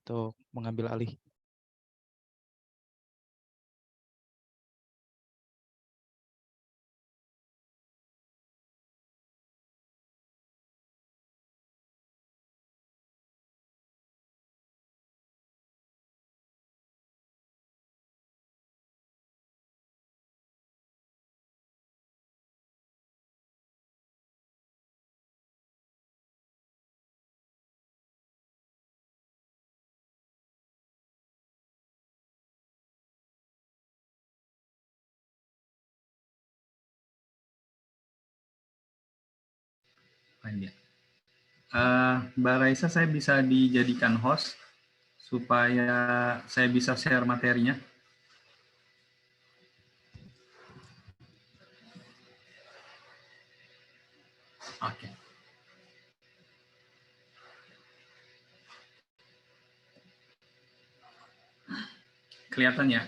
untuk mengambil alih. Mbak Raisa, saya bisa dijadikan host supaya saya bisa share materinya. Oke. Kelihatan ya?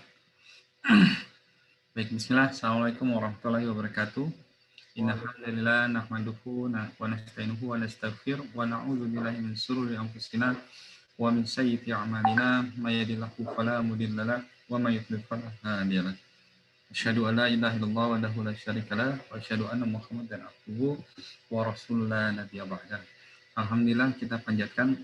Baik, bismillah. Assalamualaikum warahmatullahi wabarakatuh. Innalhamdulillah nahmaduhu wa nasta'inuhu wa nastaghfir wa na'udzu billahi min shururi anfusina wa min sayyiati a'malina may yahdihillahu fala mudilla lahu wa may yudlil fala hadiya lahu. Asyhadu an la ilaha illallah wahdahu la syarika lah wa asyhadu anna Muhammadan abduhu wa rasulun la nabiyya ba'dah. Alhamdulillah, kita panjatkan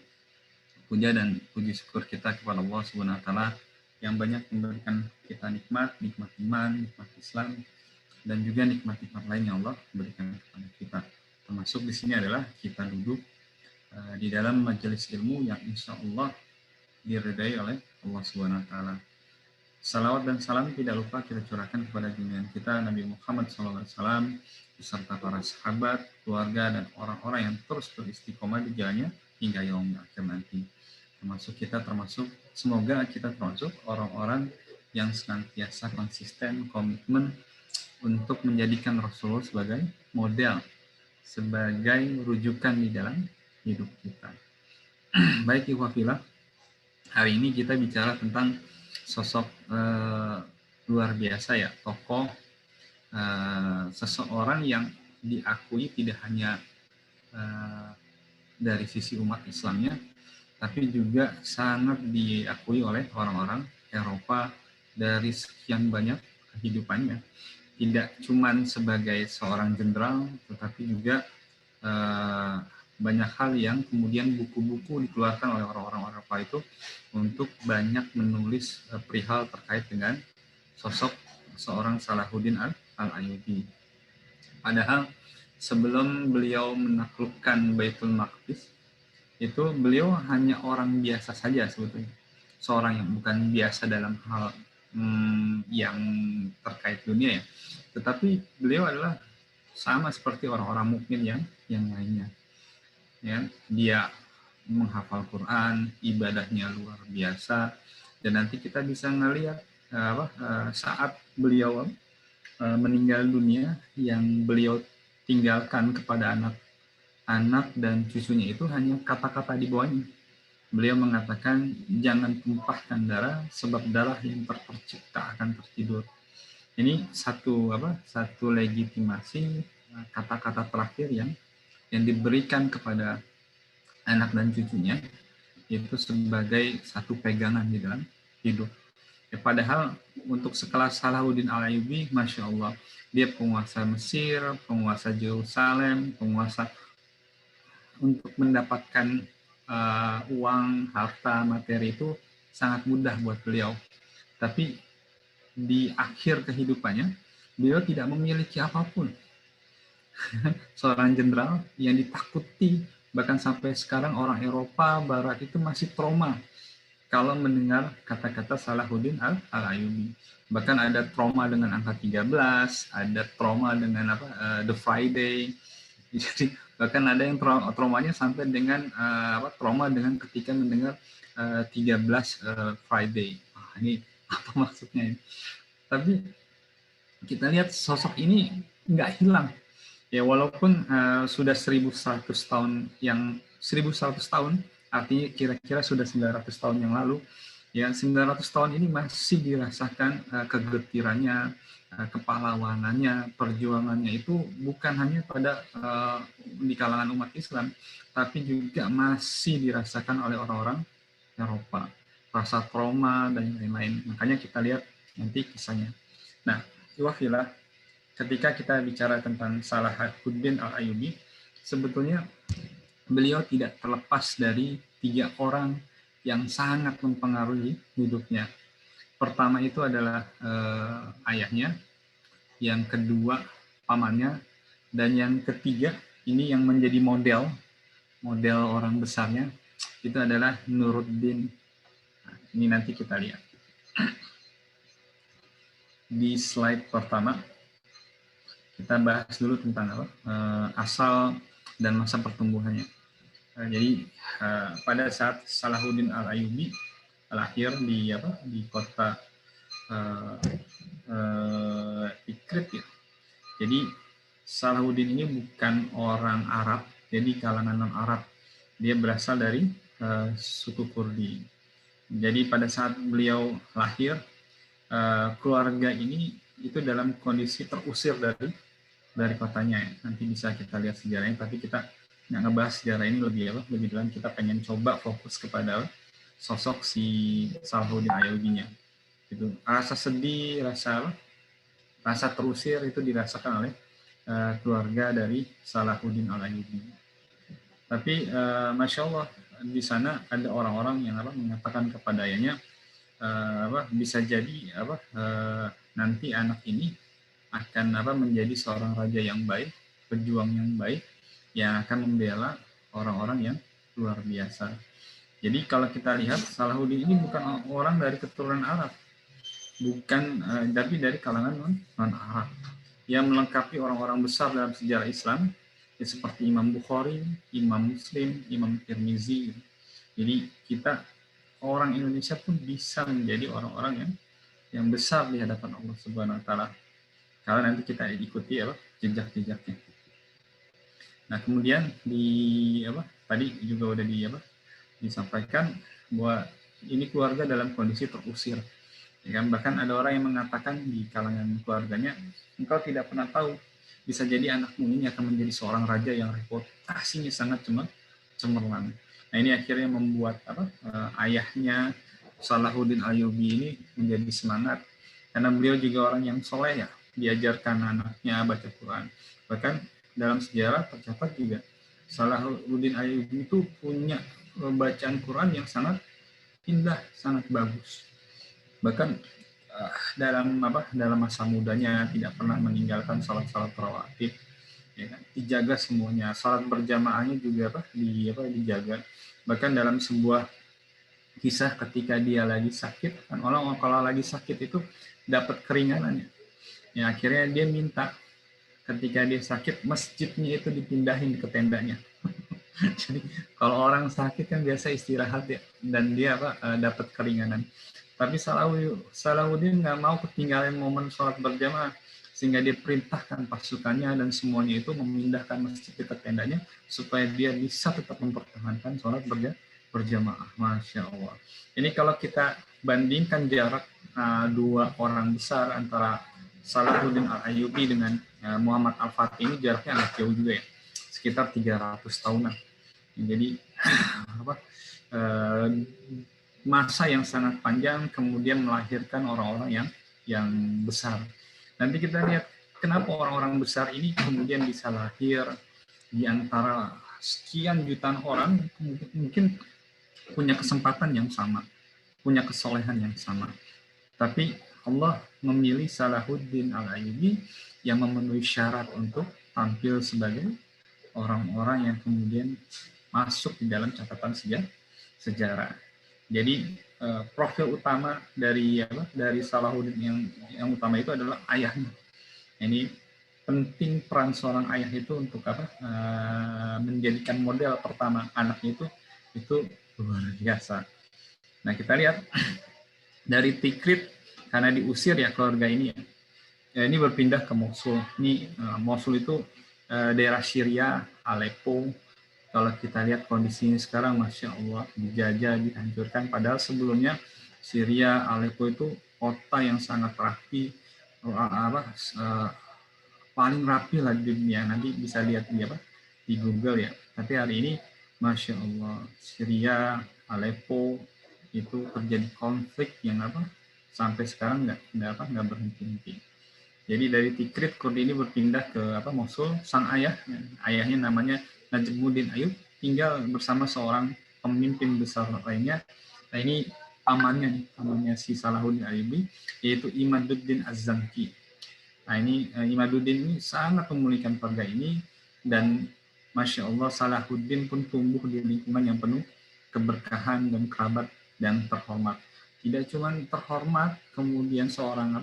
puja dan puji syukur kita kepada Allah Subhanahu wa taala yang banyak memberikan kita nikmat iman, nikmat Islam, dan juga nikmat-nikmat lain yang Allah berikan kepada kita. Termasuk di sini adalah kita duduk di dalam majelis ilmu yang insya Allah diridai oleh Allah Subhanahu wa taala. Salawat dan salam tidak lupa kita curahkan kepada junjungan kita Nabi Muhammad SAW beserta para sahabat, keluarga, dan orang-orang yang terus beristiqomah di jalannya hingga yaumul akhir nanti. Semoga kita termasuk orang-orang yang senantiasa konsisten, komitmen untuk menjadikan Rasulullah sebagai model, sebagai rujukan di dalam hidup kita. Baik, ikhwafillah, hari ini kita bicara tentang sosok luar biasa ya, tokoh seseorang yang diakui tidak hanya dari sisi umat Islamnya, tapi juga sangat diakui oleh orang-orang Eropa dari sekian banyak kehidupannya. Tidak cuma sebagai seorang jenderal, tetapi juga banyak hal yang kemudian buku-buku dikeluarkan oleh orang-orang Eropa itu untuk banyak menulis perihal terkait dengan sosok seorang Salahuddin Al-Ayyubi. Padahal sebelum beliau menaklukkan Baitul Maqdis, itu beliau hanya orang biasa saja sebetulnya. Seorang yang bukan biasa dalam hal yang terkait dunia ya. Tetapi beliau adalah sama seperti orang-orang mukmin yang lainnya. Ya, dia menghafal Quran, ibadahnya luar biasa, dan nanti kita bisa ngelihat saat beliau meninggal dunia, yang beliau tinggalkan kepada anak dan cucunya itu hanya kata-kata di bawahnya. Beliau mengatakan, jangan tumpahkan darah, sebab darah yang terpercik tak akan tertidur. Ini satu legitimasi kata-kata terakhir yang diberikan kepada anak dan cucunya, itu sebagai satu pegangan di dalam hidup. Ya, padahal untuk sekelas Salahuddin Al-Ayyubi, Masya Allah, dia penguasa Mesir, penguasa Yerusalem, penguasa untuk mendapatkan uang, harta, materi itu sangat mudah buat beliau. Tapi di akhir kehidupannya, beliau tidak memiliki apapun. Seorang jenderal yang ditakuti, bahkan sampai sekarang orang Eropa Barat itu masih trauma kalau mendengar kata-kata Salahuddin Al-Ayyubi. Bahkan ada trauma dengan angka 13, ada trauma dengan The Friday. Jadi bahkan ada yang traumanya sampai dengan trauma dengan ketika mendengar 13 Friday. Ini apa maksudnya? Tapi kita lihat sosok ini nggak hilang. Ya, walaupun sudah 1100 tahun, 1100 tahun, artinya kira-kira sudah 900 tahun yang lalu, ya 900 tahun ini masih dirasakan kegetirannya, kepahlawanannya, perjuangannya itu bukan hanya pada di kalangan umat Islam, tapi juga masih dirasakan oleh orang-orang Eropa, rasa trauma dan lain-lain. Makanya kita lihat nanti kisahnya. Nah, wafilah ketika kita bicara tentang Salahuddin Al-Ayyubi, sebetulnya beliau tidak terlepas dari 3 orang yang sangat mempengaruhi hidupnya. Pertama itu adalah ayahnya, yang kedua pamannya, dan yang ketiga ini yang menjadi model orang besarnya itu adalah Nuruddin. Nah, ini nanti kita lihat di slide pertama. Kita bahas dulu tentang apa? Asal dan masa pertumbuhannya. Jadi pada saat Salahuddin Al-Ayyubi lahir di kota Tikrit ya. Jadi Salahuddin ini bukan orang Arab, jadi kalangan non-Arab. Dia berasal dari suku Kurdi. Jadi pada saat beliau lahir, keluarga ini itu dalam kondisi terusir dari kotanya. Nanti bisa kita lihat sejarahnya, tapi kita nggak ngebahas sejarah ini lebih dalam. Kita pengen coba fokus kepada sosok si Salahuddin Ayyubinya. Itu rasa sedih, rasa terusir itu dirasakan oleh keluarga dari Salahuddin Al-Ayyubi. Tapi masya Allah di sana ada orang-orang yang mengatakan kepada ayahnya, bisa jadi nanti anak ini akan menjadi seorang raja yang baik, pejuang yang baik, yang akan membela orang-orang yang luar biasa. Jadi kalau kita lihat Salahuddin ini bukan orang dari keturunan Arab, tapi dari kalangan non-Arab yang melengkapi orang-orang besar dalam sejarah Islam, ya seperti Imam Bukhari, Imam Muslim, Imam Tirmizi. Jadi kita orang Indonesia pun bisa menjadi orang-orang yang besar di hadapan Allah Subhanahu Wa Taala. Kalau nanti kita ikuti jejak-jejaknya. Nah kemudian tadi juga udah disampaikan bahwa ini keluarga dalam kondisi terusir. Ya kan? Bahkan ada orang yang mengatakan di kalangan keluarganya, engkau tidak pernah tahu, bisa jadi anakmu ini akan menjadi seorang raja yang reputasinya sangat cemerlang. Nah ini akhirnya membuat ayahnya Salahuddin Ayyubi ini menjadi semangat, karena beliau juga orang yang soleh ya, diajarkan anaknya baca Quran. Bahkan dalam sejarah tercatat juga Salahuddin Ayyubi itu punya bacaan Quran yang sangat indah, sangat bagus. Bahkan dalam masa mudanya tidak pernah meninggalkan salat rawatib, ya kan? Dijaga semuanya, salat berjamaahnya juga dijaga. Bahkan dalam sebuah kisah ketika dia lagi sakit, kan orang kalau lagi sakit itu dapat keringanan ya, akhirnya dia minta ketika dia sakit masjidnya itu dipindahin ke tendanya. Jadi kalau orang sakit kan biasa istirahat ya, dan dia dapat keringanan. Tapi Salahuddin nggak mau ketinggalan momen sholat berjamaah, sehingga dia perintahkan pasukannya dan semuanya itu memindahkan masjid ke tendanya supaya dia bisa tetap mempertahankan sholat berjamaah. Masya Allah. Ini kalau kita bandingkan jarak dua orang besar antara Salahuddin Al-Ayyubi dengan Muhammad Al-Fatih, ini jaraknya agak jauh juga ya, sekitar 300 tahunan. Jadi masa yang sangat panjang kemudian melahirkan orang-orang yang besar. Nanti kita lihat kenapa orang-orang besar ini kemudian bisa lahir di antara sekian jutaan orang, mungkin punya kesempatan yang sama, punya kesolehan yang sama. Tapi Allah memilih Salahuddin Al-Ayyubi yang memenuhi syarat untuk tampil sebagai orang-orang yang kemudian masuk di dalam catatan sejarah. Jadi profil utama dari Salahuddin yang utama itu adalah ayahnya. Ini penting peran seorang ayah itu untuk menjadikan model pertama anaknya itu luar biasa. Nah kita lihat dari Tikrit, karena diusir ya keluarga ini ya, ini berpindah ke Mosul. Ini Mosul itu daerah Syria, Aleppo. Kalau kita lihat kondisinya sekarang, Masya Allah, dijajah, dihancurkan. Padahal sebelumnya Syria, Aleppo itu kota yang sangat rapi, paling rapi lah di dunia. Nanti bisa lihat di Google ya. Tapi hari ini, Masya Allah, Syria, Aleppo, itu terjadi konflik yang sampai sekarang nggak berhenti-henti. Jadi dari Tikrit Kurdi ini berpindah ke Mosul. Sang ayahnya namanya Najmuddin Ayub, tinggal bersama seorang pemimpin besar lainnya. Nah ini pamannya si Salahuddin Ayyubi, yaitu Imaduddin Az-Zanki. Nah ini Imaduddin ini sangat memulihkan keluarga ini, dan Masya Allah Salahuddin pun tumbuh di lingkungan yang penuh keberkahan dan kerabat dan terhormat. Tidak cuma terhormat, kemudian seorang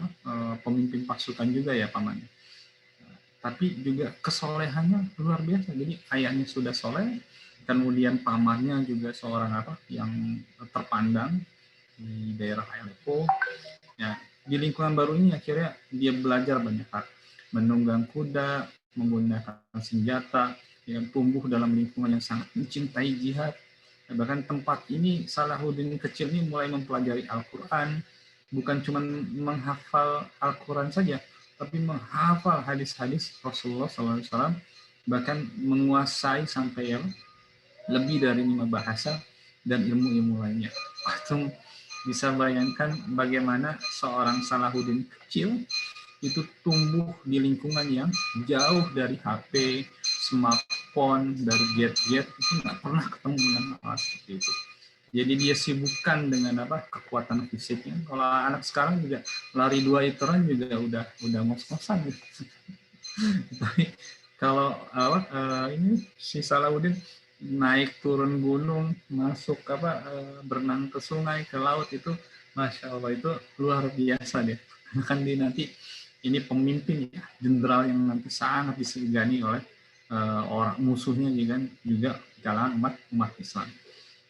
pemimpin pasukan juga ya pamannya, tapi juga kesolehannya luar biasa. Jadi ayahnya sudah soleh, kemudian pamannya juga seorang yang terpandang di daerah Aleppo. Ya, di lingkungan baru ini akhirnya dia belajar banyak hal, menunggang kuda, menggunakan senjata, yang tumbuh dalam lingkungan yang sangat mencintai jihad. Bahkan tempat ini Salahuddin kecil ini mulai mempelajari Al-Quran, bukan cuma menghafal Al-Quran saja, tapi menghafal hadis-hadis Rasulullah SAW, bahkan menguasai sampai lebih dari 5 bahasa dan ilmu-ilmu lainnya. Itu bisa bayangkan bagaimana seorang Salahuddin kecil itu tumbuh di lingkungan yang jauh dari HP, smartphone, dari gadget, itu nggak pernah ketemu dengan hal seperti itu. Jadi dia sibukkan dengan kekuatan fisiknya. Kalau anak sekarang juga lari 2 iteran juga udah ngos-ngosan gitu. Tapi kalau ini si Salahuddin naik turun gunung, masuk berenang ke sungai, ke laut, itu Masya Allah itu luar biasa deh. Kan dia nanti ini pemimpin ya, jenderal yang nanti sangat disegani oleh orang musuhnya juga kalangan umat Islam.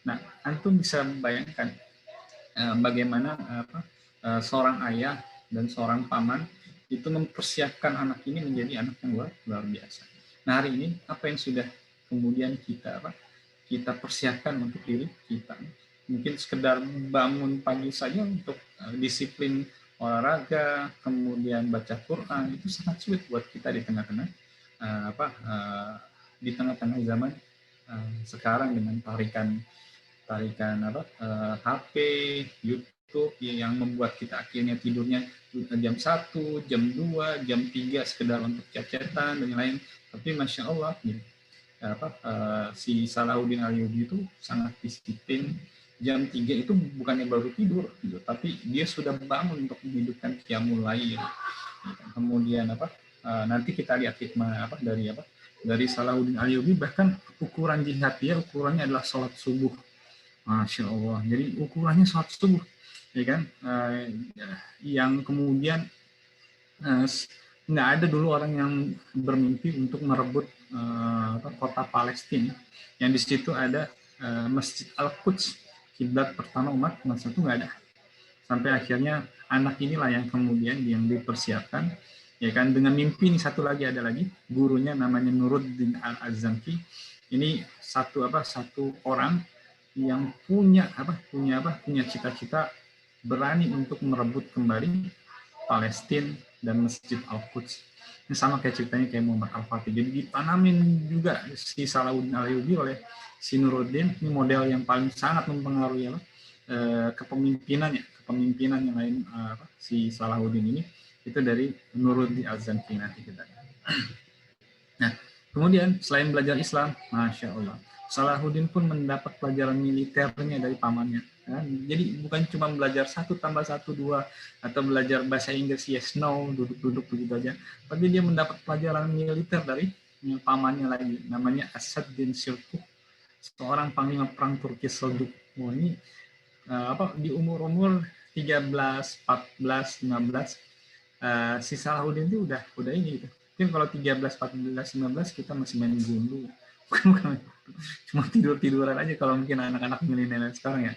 Nah, antum bisa bayangkan bagaimana seorang ayah dan seorang paman itu mempersiapkan anak ini menjadi anak yang luar biasa. Nah, hari ini apa yang sudah kemudian kita persiapkan untuk diri kita? Mungkin sekedar bangun pagi saja untuk disiplin olahraga, kemudian baca Quran, itu sangat sulit buat kita di tengah-tengah di tengah-tengah zaman sekarang dengan tarikan HP, YouTube yang membuat kita akhirnya tidurnya jam 1, jam 2, jam 3 sekedar untuk chat-chatan dan lain. Tapi Masya Allah si Salahuddin Ayyubi itu sangat disiplin. Jam 3 itu bukannya baru tidur gitu, tapi dia sudah bangun untuk menghidupkan qiyamul lail. Kemudian nanti kita lihat hikmah dari Salahuddin Ayyubi, bahkan ukuran jihad dia ukurannya adalah sholat subuh. Masya Allah. Jadi ukurannya sholat subuh, ya kan? Yang kemudian nggak ada dulu orang yang bermimpi untuk merebut kota Palestina, yang di situ ada Masjid Al-Quds, kiblat pertama umat masa itu nggak ada. Sampai akhirnya anak inilah yang kemudian yang dipersiapkan, ya kan, dengan mimpi. Ini satu lagi gurunya namanya Nuruddin Al-Azanki. Ini satu orang yang punya cita-cita berani untuk merebut kembali Palestina dan Masjid Al-Quds. Ini sama kayak ceritanya kayak Muhammad Al-Fatih. Jadi ditanamin juga si Salahuddin Ayyubi oleh si Nuruddin. Ini model yang paling sangat mempengaruhi kepemimpinan yang lain si Salahuddin ini, itu dari Nuruddin Az-Zanki nanti kita. Nah, kemudian selain belajar Islam, Masya Allah, Salahuddin pun mendapat pelajaran militernya dari pamannya. Kan? Jadi bukan cuma belajar 1 tambah 1 2 atau belajar bahasa Inggris yes no duduk-duduk begitu aja, tapi dia mendapat pelajaran militer dari pamannya lagi, namanya Asad bin Sirkuh, seorang panglima perang Turki Seljuk. Oh, ini di umur 13, 14, 15 si Salahuddin itu udah ini gitu. Mungkin kalau 13, 14, 15 kita masih main gundu. Cuma tidur-tiduran aja kalau mungkin anak-anak milenial sekarang ya.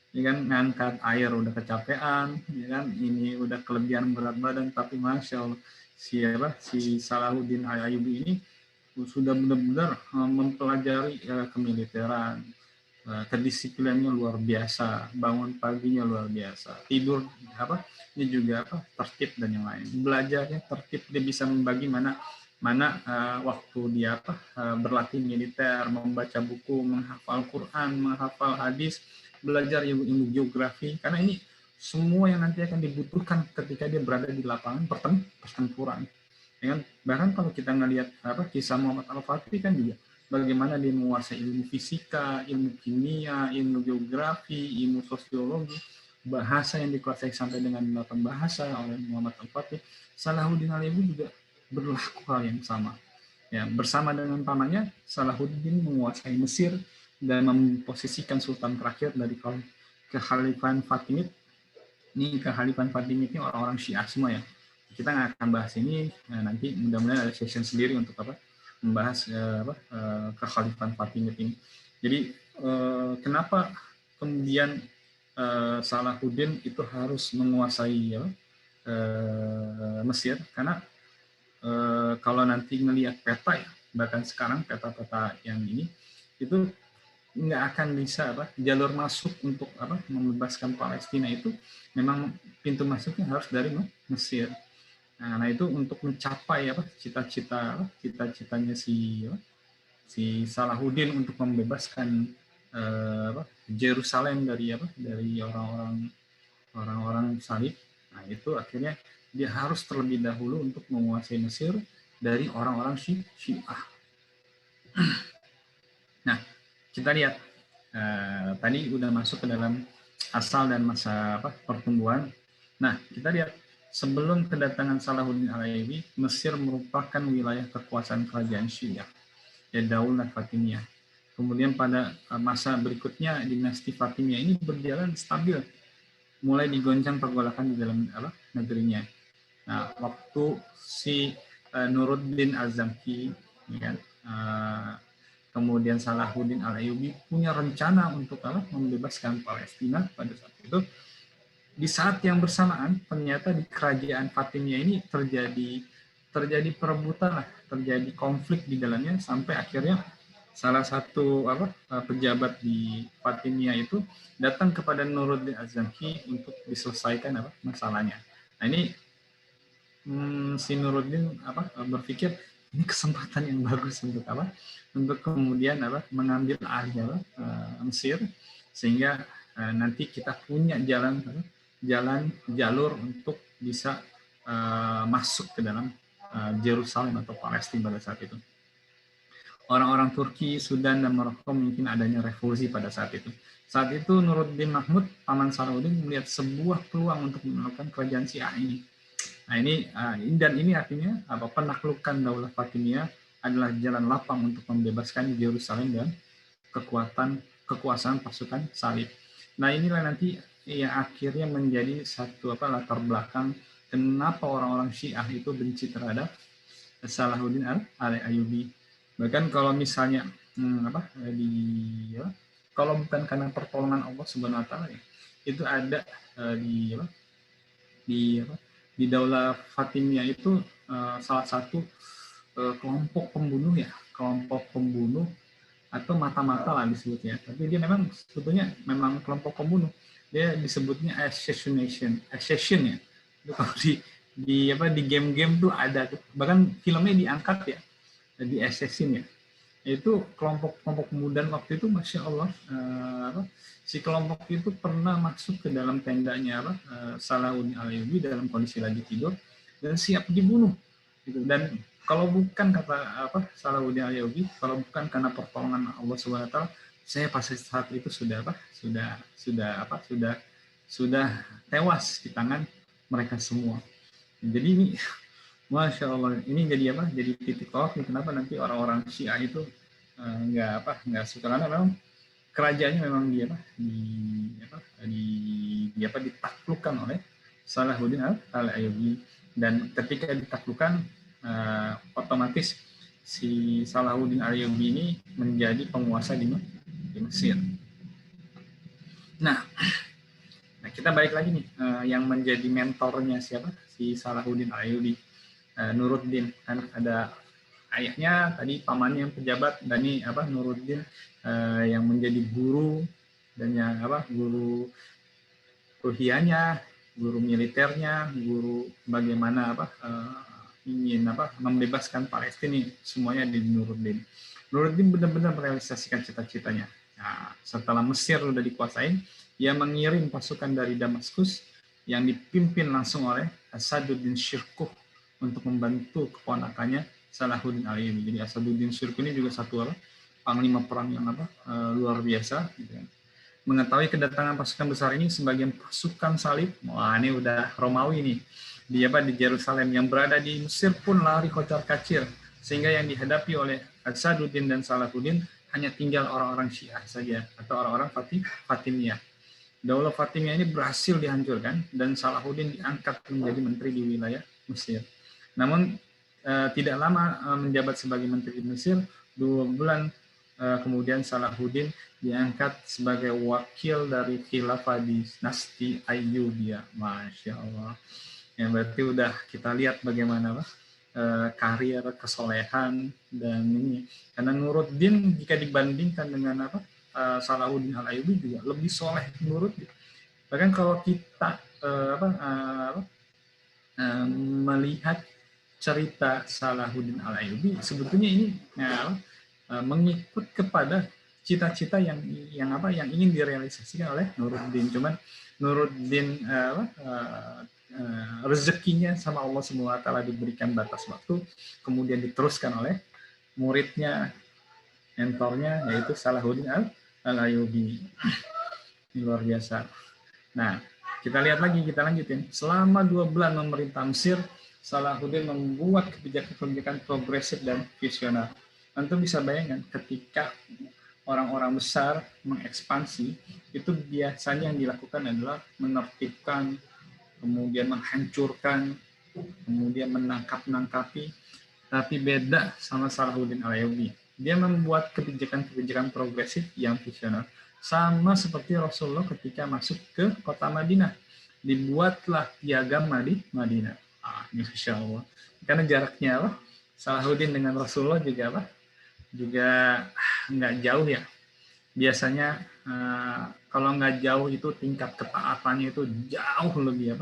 Ini kan ngangkat air udah kecapean, ya kan, ini udah kelebihan berat badan, tapi Masya Allah si Salahuddin Ayyubi ini sudah benar-benar mempelajari kemiliteran, kedisiplinannya luar biasa, bangun paginya luar biasa, tidur ini juga tertib dan yang lain, belajarnya tertib, dia bisa membagi mana waktu dia berlatih militer, membaca buku, menghafal Quran, menghafal hadis, belajar ilmu geografi, karena ini semua yang nanti akan dibutuhkan ketika dia berada di lapangan pertempuran. Bahkan kalau kita ngelihat kisah Muhammad Al-Fatih kan juga bagaimana dia menguasai ilmu fisika, ilmu kimia, ilmu geografi, ilmu sosiologi, bahasa yang dikuasai sampai dengan 8 bahasa oleh Muhammad Al-Fatih. Salahuddin Alayubi juga berlaku hal yang sama. Ya, bersama dengan pamannya, Salahuddin menguasai Mesir dan memposisikan sultan terakhir dari Kekhalifan Fatimid. Ini Kekhalifan Fatimid ini orang-orang Syiah semua ya. Kita nggak akan bahas ini, nanti mudah-mudahan ada session sendiri untuk membahas Kekhalifan Fatimid ini. Jadi kenapa kemudian Salahuddin itu harus menguasai Mesir? Karena kalau nanti ngelihat peta ya, bahkan sekarang peta-peta yang ini itu nggak akan bisa jalur masuk untuk membebaskan Palestina itu memang pintu masuknya harus dari Mesir. Nah itu untuk mencapai cita-citanya si Salahuddin untuk membebaskan Yerusalem dari orang-orang salib. Nah itu akhirnya dia harus terlebih dahulu untuk menguasai Mesir dari orang-orang Syiah. Nah, kita lihat tadi udah masuk ke dalam asal dan masa pertumbuhan. Nah, kita lihat sebelum kedatangan Salahuddin Al-Ayyubi, Mesir merupakan wilayah kekuasaan kerajaan Syiah, ya Daulah Fatimiyah. Kemudian pada masa berikutnya dinasti Fatimiyah ini berjalan stabil, mulai digoncang pergolakan di dalam negerinya. Nah, waktu si Nuruddin Az-Zamki, ya, kemudian Salahuddin Al-Ayyubi punya rencana untuk membebaskan Palestina pada saat itu. Di saat yang bersamaan, ternyata di kerajaan Fatimiyah ini terjadi perebutan, terjadi konflik di dalamnya sampai akhirnya salah satu pejabat di Fatimiyah itu datang kepada Nuruddin Az-Zamki untuk diselesaikan masalahnya. Nah ini si Nuruddin berpikir ini kesempatan yang bagus untuk untuk kemudian mengambil alih Mesir, sehingga nanti kita punya jalur untuk bisa masuk ke dalam Yerusalem atau Palestina pada saat itu. Orang-orang Turki, Sudan, dan Maroko mungkin adanya revolusi pada saat itu. Saat itu Nuruddin Mahmud, paman Salahuddin, melihat sebuah peluang untuk menemukan kerajaan Syiah ini. Nah ini artinya penaklukan Daulah Fatimiyah adalah jalan lapang untuk membebaskan Yerusalem dan kekuasaan pasukan salib. Nah inilah nanti yang akhirnya menjadi satu latar belakang kenapa orang-orang Syiah itu benci terhadap Salahuddin Al-Ayyubi. Bahkan kalau misalnya kalau bukan karena pertolongan Allah Subhanahu wa taala ya, itu ada di Daulah Fatimiyah itu salah satu kelompok pembunuh atau mata-mata lah disebutnya. Tapi dia memang sebetulnya memang kelompok pembunuh. Dia disebutnya assassin ya. Itu kalau di game-game tuh ada tuh. Bahkan filmnya diangkat ya, di assassin ya. Itu kelompok pemuda waktu itu, masya Allah, si kelompok itu pernah masuk ke dalam tendanya Salahuddin Al-Ayyubi dalam kondisi lagi tidur dan siap dibunuh. Gitu. Dan kalau bukan kata Salahuddin Al-Ayyubi, kalau bukan karena pertolongan Allah Subhanahu wa taala, saya pasti saat itu sudah tewas di tangan mereka semua. Jadi ini masya Allah, ini jadi jadi titik tolak nih kenapa nanti orang-orang Syiah itu nggak suka, karena memang kerajaannya memang ditaklukkan oleh Salahuddin Al-Ayyubi, dan ketika ditaklukkan otomatis si Salahuddin Al-Ayyubi ini menjadi penguasa di Mesir. Nah kita balik lagi nih, yang menjadi mentornya siapa? Si Salahuddin Al-Ayyubi, Nuruddin. Kan ada ayahnya tadi, pamannya yang pejabat, dan ini Nuruddin yang menjadi guru dan yang guru ruhiyahnya, guru militernya, guru bagaimana ingin membebaskan Palestina, semuanya di Nuruddin. Nuruddin benar-benar merealisasikan cita-citanya. Nah, setelah Mesir sudah dikuasain, ia mengirim pasukan dari Damaskus yang dipimpin langsung oleh Asaduddin Syirkuh untuk membantu keponakannya Salahuddin Al-Ayyubi. Jadi Asaduddin Syirkuh ini juga satu panglima perang yang luar biasa. Gitu kan. Mengetahui kedatangan pasukan besar ini, sebagian pasukan salib, wah ini udah Romawi nih, di Yerusalem, yang berada di Mesir pun lari kocar-kacir, sehingga yang dihadapi oleh Asaduddin dan Salahuddin hanya tinggal orang-orang Syiah saja, atau orang-orang Fatimiyah. Daulah Fatimiyah ini berhasil dihancurkan, dan Salahuddin diangkat menjadi menteri di wilayah Mesir. Namun tidak lama menjabat sebagai menteri di Mesir, 2 bulan kemudian Salahuddin diangkat sebagai wakil dari khilafah dinasti Ayyubiyah. Masya Allah. Ya, berarti udah kita lihat bagaimana karir, kesolehan, dan ini. Karena Nuruddin jika dibandingkan dengan Salahuddin Al-Ayyubi juga lebih soleh menurut. Bahkan kalau kita melihat cerita Salahuddin Al-Ayyubi, sebetulnya ini mengikut kepada cita-cita yang ingin direalisasikan oleh Nuruddin. Cuman Nuruddin rezekinya sama Allah SWT diberikan batas waktu, kemudian diteruskan oleh muridnya, mentornya, yaitu Salahuddin Al-Ayyubi. Ini luar biasa. Nah, kita lihat lagi, kita lanjutin. Selama 2 bulan memerintah Mesir, Salahuddin membuat kebijakan-kebijakan progresif dan visioner. Tentu bisa bayangkan ketika orang-orang besar mengekspansi, itu biasanya yang dilakukan adalah menertibkan, kemudian menghancurkan, kemudian menangkap-nangkapi. Tapi beda sama Salahuddin Al-Ayyubi. Dia membuat kebijakan-kebijakan progresif yang visioner. Sama seperti Rasulullah ketika masuk ke kota Madinah. Dibuatlah piagam Madinah. Ini Masya Allah. Karena jaraknya Salahuddin dengan Rasulullah juga juga nggak jauh ya. Biasanya kalau nggak jauh itu tingkat ketaatannya itu jauh lebih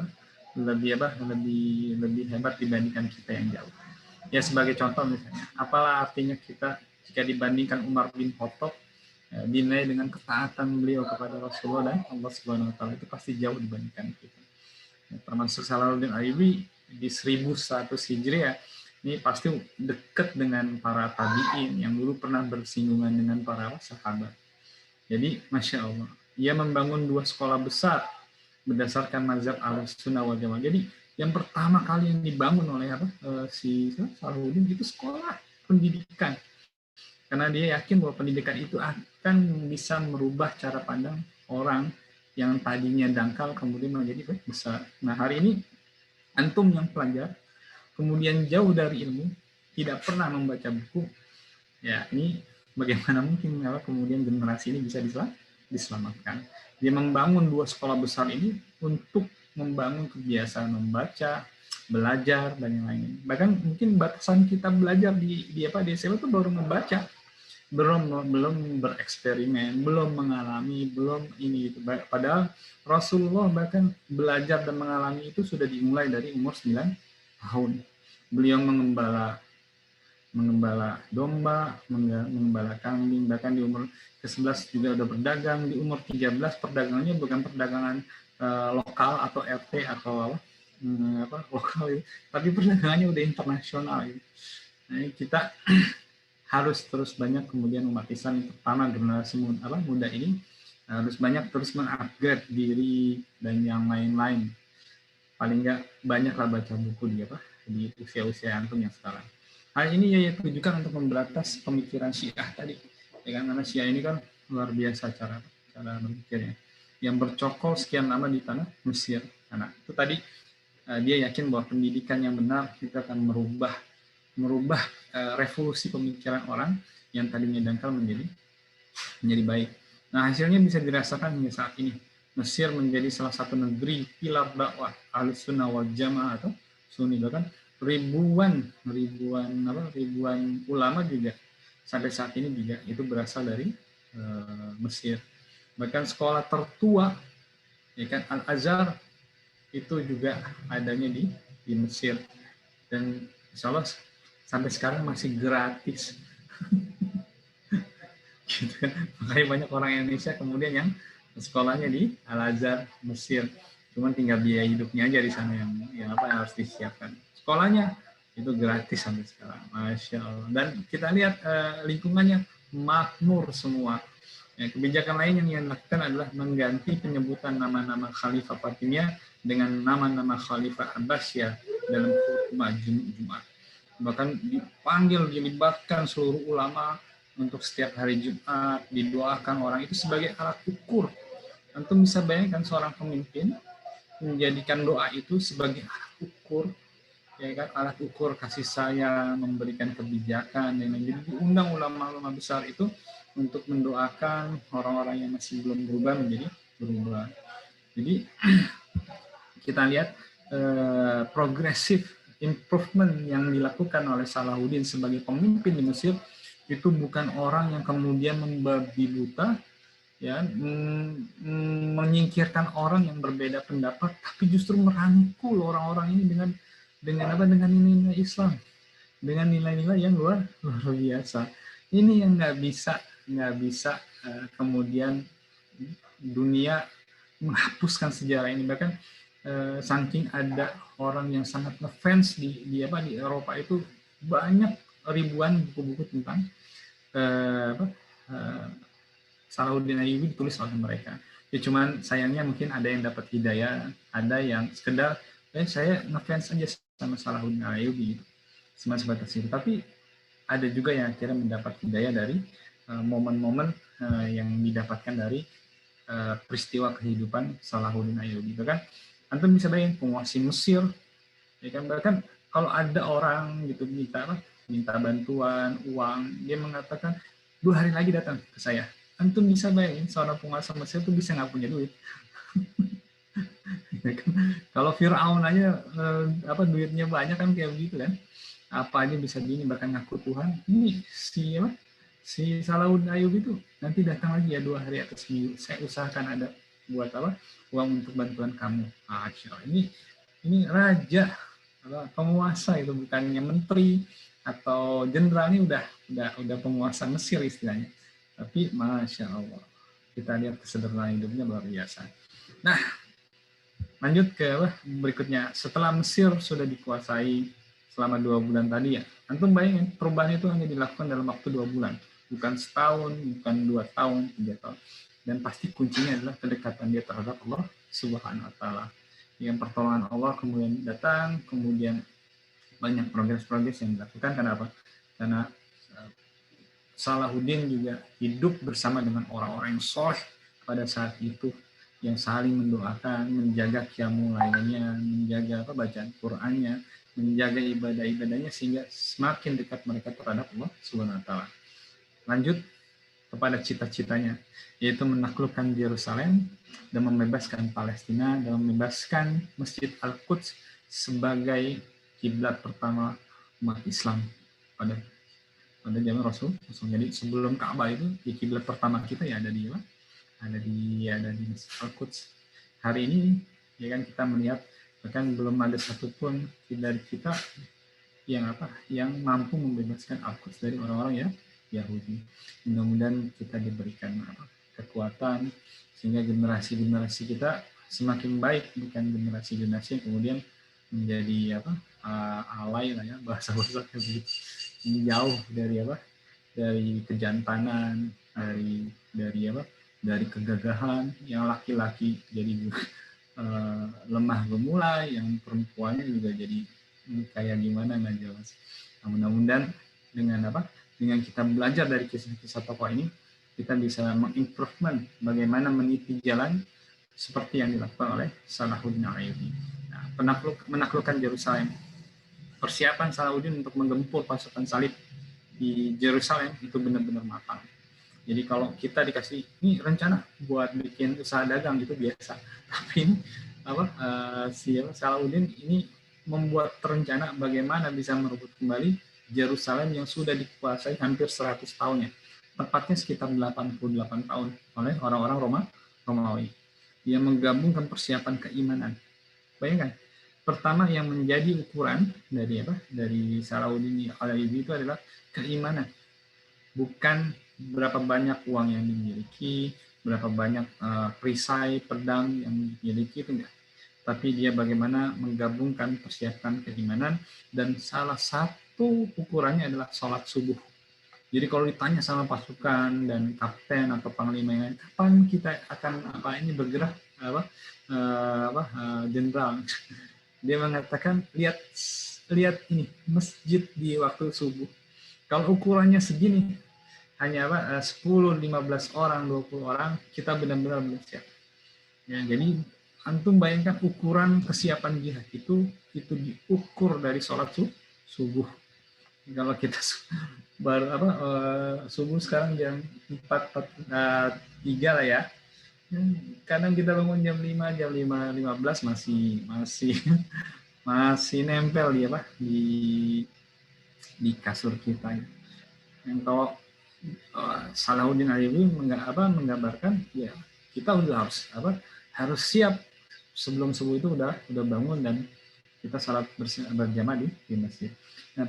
lebih hebat dibandingkan kita yang jauh. Ya sebagai contoh misalnya, apalah artinya kita jika dibandingkan Umar bin Khattab, dinilai dengan ketaatan beliau kepada Rasulullah dan Allah Subhanahu Wa Taala, itu pasti jauh dibandingkan kita. Termasuk Salahuddin Ayyubi di 1100 Hijriah, ini pasti dekat dengan para tabi'in yang dulu pernah bersinggungan dengan para sahabat. Jadi, Masya Allah, ia membangun 2 sekolah besar berdasarkan mazhab Ahlussunnah wal Jamaah. Jadi, yang pertama kali yang dibangun oleh si Salahuddin itu sekolah pendidikan. Karena dia yakin bahwa pendidikan itu akan bisa merubah cara pandang orang yang tadinya dangkal kemudian menjadi besar. Nah, hari ini antum yang pelajar kemudian jauh dari ilmu, tidak pernah membaca buku, ya ini bagaimana mungkin kemudian generasi ini bisa diselamatkan. Dia membangun 2 sekolah besar ini untuk membangun kebiasaan membaca, belajar, dan yang lain. Bahkan mungkin batasan kita belajar di SMA itu baru membaca, belum bereksperimen, belum mengalami, belum ini itu. Padahal Rasulullah bahkan belajar dan mengalami itu sudah dimulai dari umur 9 tahun. Beliau mengembala domba, mengembala kambing, bahkan di umur ke-11 juga udah berdagang, di umur 13 perdagangannya bukan perdagangan lokal atau RT atau lokal, tapi perdagangannya udah internasional. Nah, kita harus terus banyak kemudian umat Islam, terutama generasi muda ini harus banyak terus mengupgrade diri dan yang lain-lain. Paling nggak banyaklah baca buku di usia-usia antum yang sekarang. Hal ini ya ditujukan untuk memberantas pemikiran Syiah tadi. Ya kan, karena Syiah ini kan luar biasa cara berpikirnya. Yang bercokol sekian lama di tanah Mesir. Karena itu tadi dia yakin bahwa pendidikan yang benar itu akan merubah revolusi pemikiran orang yang tadinya dangkal menjadi baik. Nah, hasilnya bisa dirasakan hingga saat ini. Mesir menjadi salah satu negeri pilar dakwah Ahlussunnah wal Jamaah atau Sunni. Bahkan ribuan ulama juga sampai saat ini juga itu berasal dari Mesir. Bahkan sekolah tertua ya kan Al-Azhar itu juga adanya di Mesir, dan insya Allah sampai sekarang masih gratis. Gitu kan. Makanya banyak orang Indonesia kemudian yang sekolahnya di Al-Azhar Mesir, cuman tinggal biaya hidupnya aja di sana yang apa yang harus disiapkan. Sekolahnya itu gratis sampai sekarang, masya Allah. Dan kita lihat lingkungannya makmur semua. Ya, kebijakan lain yang dilakukan adalah mengganti penyebutan nama-nama Khalifah Fatimiyah dengan nama-nama Khalifah Abbasiyah dalam khutbah Jumat. Bahkan dipanggil, dilibatkan seluruh ulama untuk setiap hari Jumat, didoakan orang itu sebagai alat ukur. Antum bisa bayangkan seorang pemimpin menjadikan doa itu sebagai alat ukur, ya kan, alat ukur kasih sayang, memberikan kebijakan, dan jadi diundang ulama-ulama besar itu untuk mendoakan orang-orang yang masih belum berubah menjadi berubah. Jadi kita lihat progresif improvement yang dilakukan oleh Salahuddin sebagai pemimpin di Mesir itu bukan orang yang kemudian membabi buta, ya, menyingkirkan orang yang berbeda pendapat, tapi justru merangkul orang-orang ini dengan apa, dengan nilai Islam, dengan nilai-nilai yang luar biasa. Ini yang nggak bisa kemudian dunia menghapuskan sejarah ini. Bahkan saking ada orang yang sangat ngefans di Eropa itu, banyak ribuan buku-buku tentang Salahuddin Ayyubi ditulis oleh mereka. Ya, cuman sayangnya mungkin ada yang dapat hidayah, ada yang sekedar saya ngefans aja sama Salahuddin Ayyubi, cuma sebatas itu. Tapi ada juga yang akhirnya mendapat hidayah dari momen-momen yang didapatkan dari peristiwa kehidupan Salahuddin Ayyubi. Bahkan antum bisa bayangin penguasa Mesir, ya kan, bahkan kalau ada orang gitu minta bantuan uang, dia mengatakan 2 hari lagi datang ke saya. Antum bisa bayangin seorang penguasa Mesir itu bisa nggak punya duit. Kalau Firaun aja duitnya banyak kan kayak begitu kan, apa aja bisa gini, bahkan ngaku Tuhan. Ini si Salahuddin Ayyubi itu nanti datang lagi ya 2 hari atau seminggu, saya usahakan ada buat uang untuk bantuan kamu. Ini raja, penguasa, itu bukannya menteri atau jenderal, ini udah penguasa Mesir istilahnya. Tapi masya Allah, kita lihat kesederhanaan hidupnya luar biasa. Nah, lanjut ke berikutnya. Setelah Mesir sudah dikuasai selama 2 bulan tadi ya, antum bayangin perubahan itu hanya dilakukan dalam waktu 2 bulan, bukan setahun, bukan 2 tahun, 3 tahun. Dan pasti kuncinya adalah kedekatan dia terhadap Allah Subhanahu wa Ta'ala. Yang pertolongan Allah kemudian datang, kemudian banyak progres-progres yang dilakukan. Kenapa? Karena Salahuddin juga hidup bersama dengan orang-orang yang soleh pada saat itu, yang saling mendoakan, menjaga qiyamul lailnya, menjaga bacaan Qur'annya, menjaga ibadah-ibadahnya, sehingga semakin dekat mereka terhadap Allah Subhanahu wa Ta'ala. Lanjut kepada cita-citanya, yaitu menaklukkan Yerusalem dan membebaskan Palestina, dan membebaskan Masjid Al-Quds sebagai kiblat pertama umat Islam pada zaman Rasul. Jadi sebelum Ka'bah itu, di kiblat pertama kita ya ada di Masjid Al-Quds. Hari ini ya kan kita melihat bahkan belum ada satupun dari kita yang mampu membebaskan Al-Quds dari orang-orang ya Yahudi. Mudah-mudahan kita diberikan kekuatan sehingga generasi kita semakin baik, bukan generasi yang kemudian menjadi alay lah ya, bahasa-bahasa begitu, jauh dari kejantanan, dari kegagahan, yang laki-laki jadi lemah gemulai, yang perempuannya juga jadi kayak gimana nggak jelas. Nah, mudah-mudahan dengan kita belajar dari kisah-kisah tokoh ini, kita bisa mengimprovement bagaimana meniti jalan seperti yang dilakukan oleh Salahuddin Ayyubi. Nah, menaklukkan Yerusalem, persiapan Salahuddin untuk menggempur pasukan salib di Yerusalem itu benar-benar matang. Jadi kalau kita dikasih ini rencana buat bikin usaha dagang gitu biasa, tapi Salahuddin ini membuat rencana bagaimana bisa merebut kembali Yerusalem yang sudah dikuasai hampir 100 tahun ya. Tepatnya sekitar 88 tahun oleh orang-orang Romawi. Dia menggabungkan persiapan keimanan. Bayangkan, pertama yang menjadi ukuran dari Salahuddin Ayyubi itu adalah keimanan, bukan berapa banyak uang yang dimiliki, berapa banyak perisai, pedang yang dimiliki, itu enggak. Tapi dia bagaimana menggabungkan persiapan keimanan, dan salah satu ukurannya adalah sholat subuh. Jadi kalau ditanya sama pasukan dan kapten atau panglima yang lain, kapan kita akan ini bergerak jenderal, dia mengatakan lihat ini masjid di waktu subuh. Kalau ukurannya segini, hanya 10, 15 orang, 20 orang, kita benar-benar siap. Ya, jadi antum bayangkan ukuran kesiapan jihad itu diukur dari sholat subuh. Kalau kita baru subuh sekarang jam 4.3 lah ya. Kadang kita bangun jam 5, jam 5.15 masih nempel dia di kasur kita. Yang kalau Salahuddin Ayyubi menggambarkan, ya kita udah harus siap sebelum subuh itu udah bangun dan kita salat berjamaah di masjid. Nah,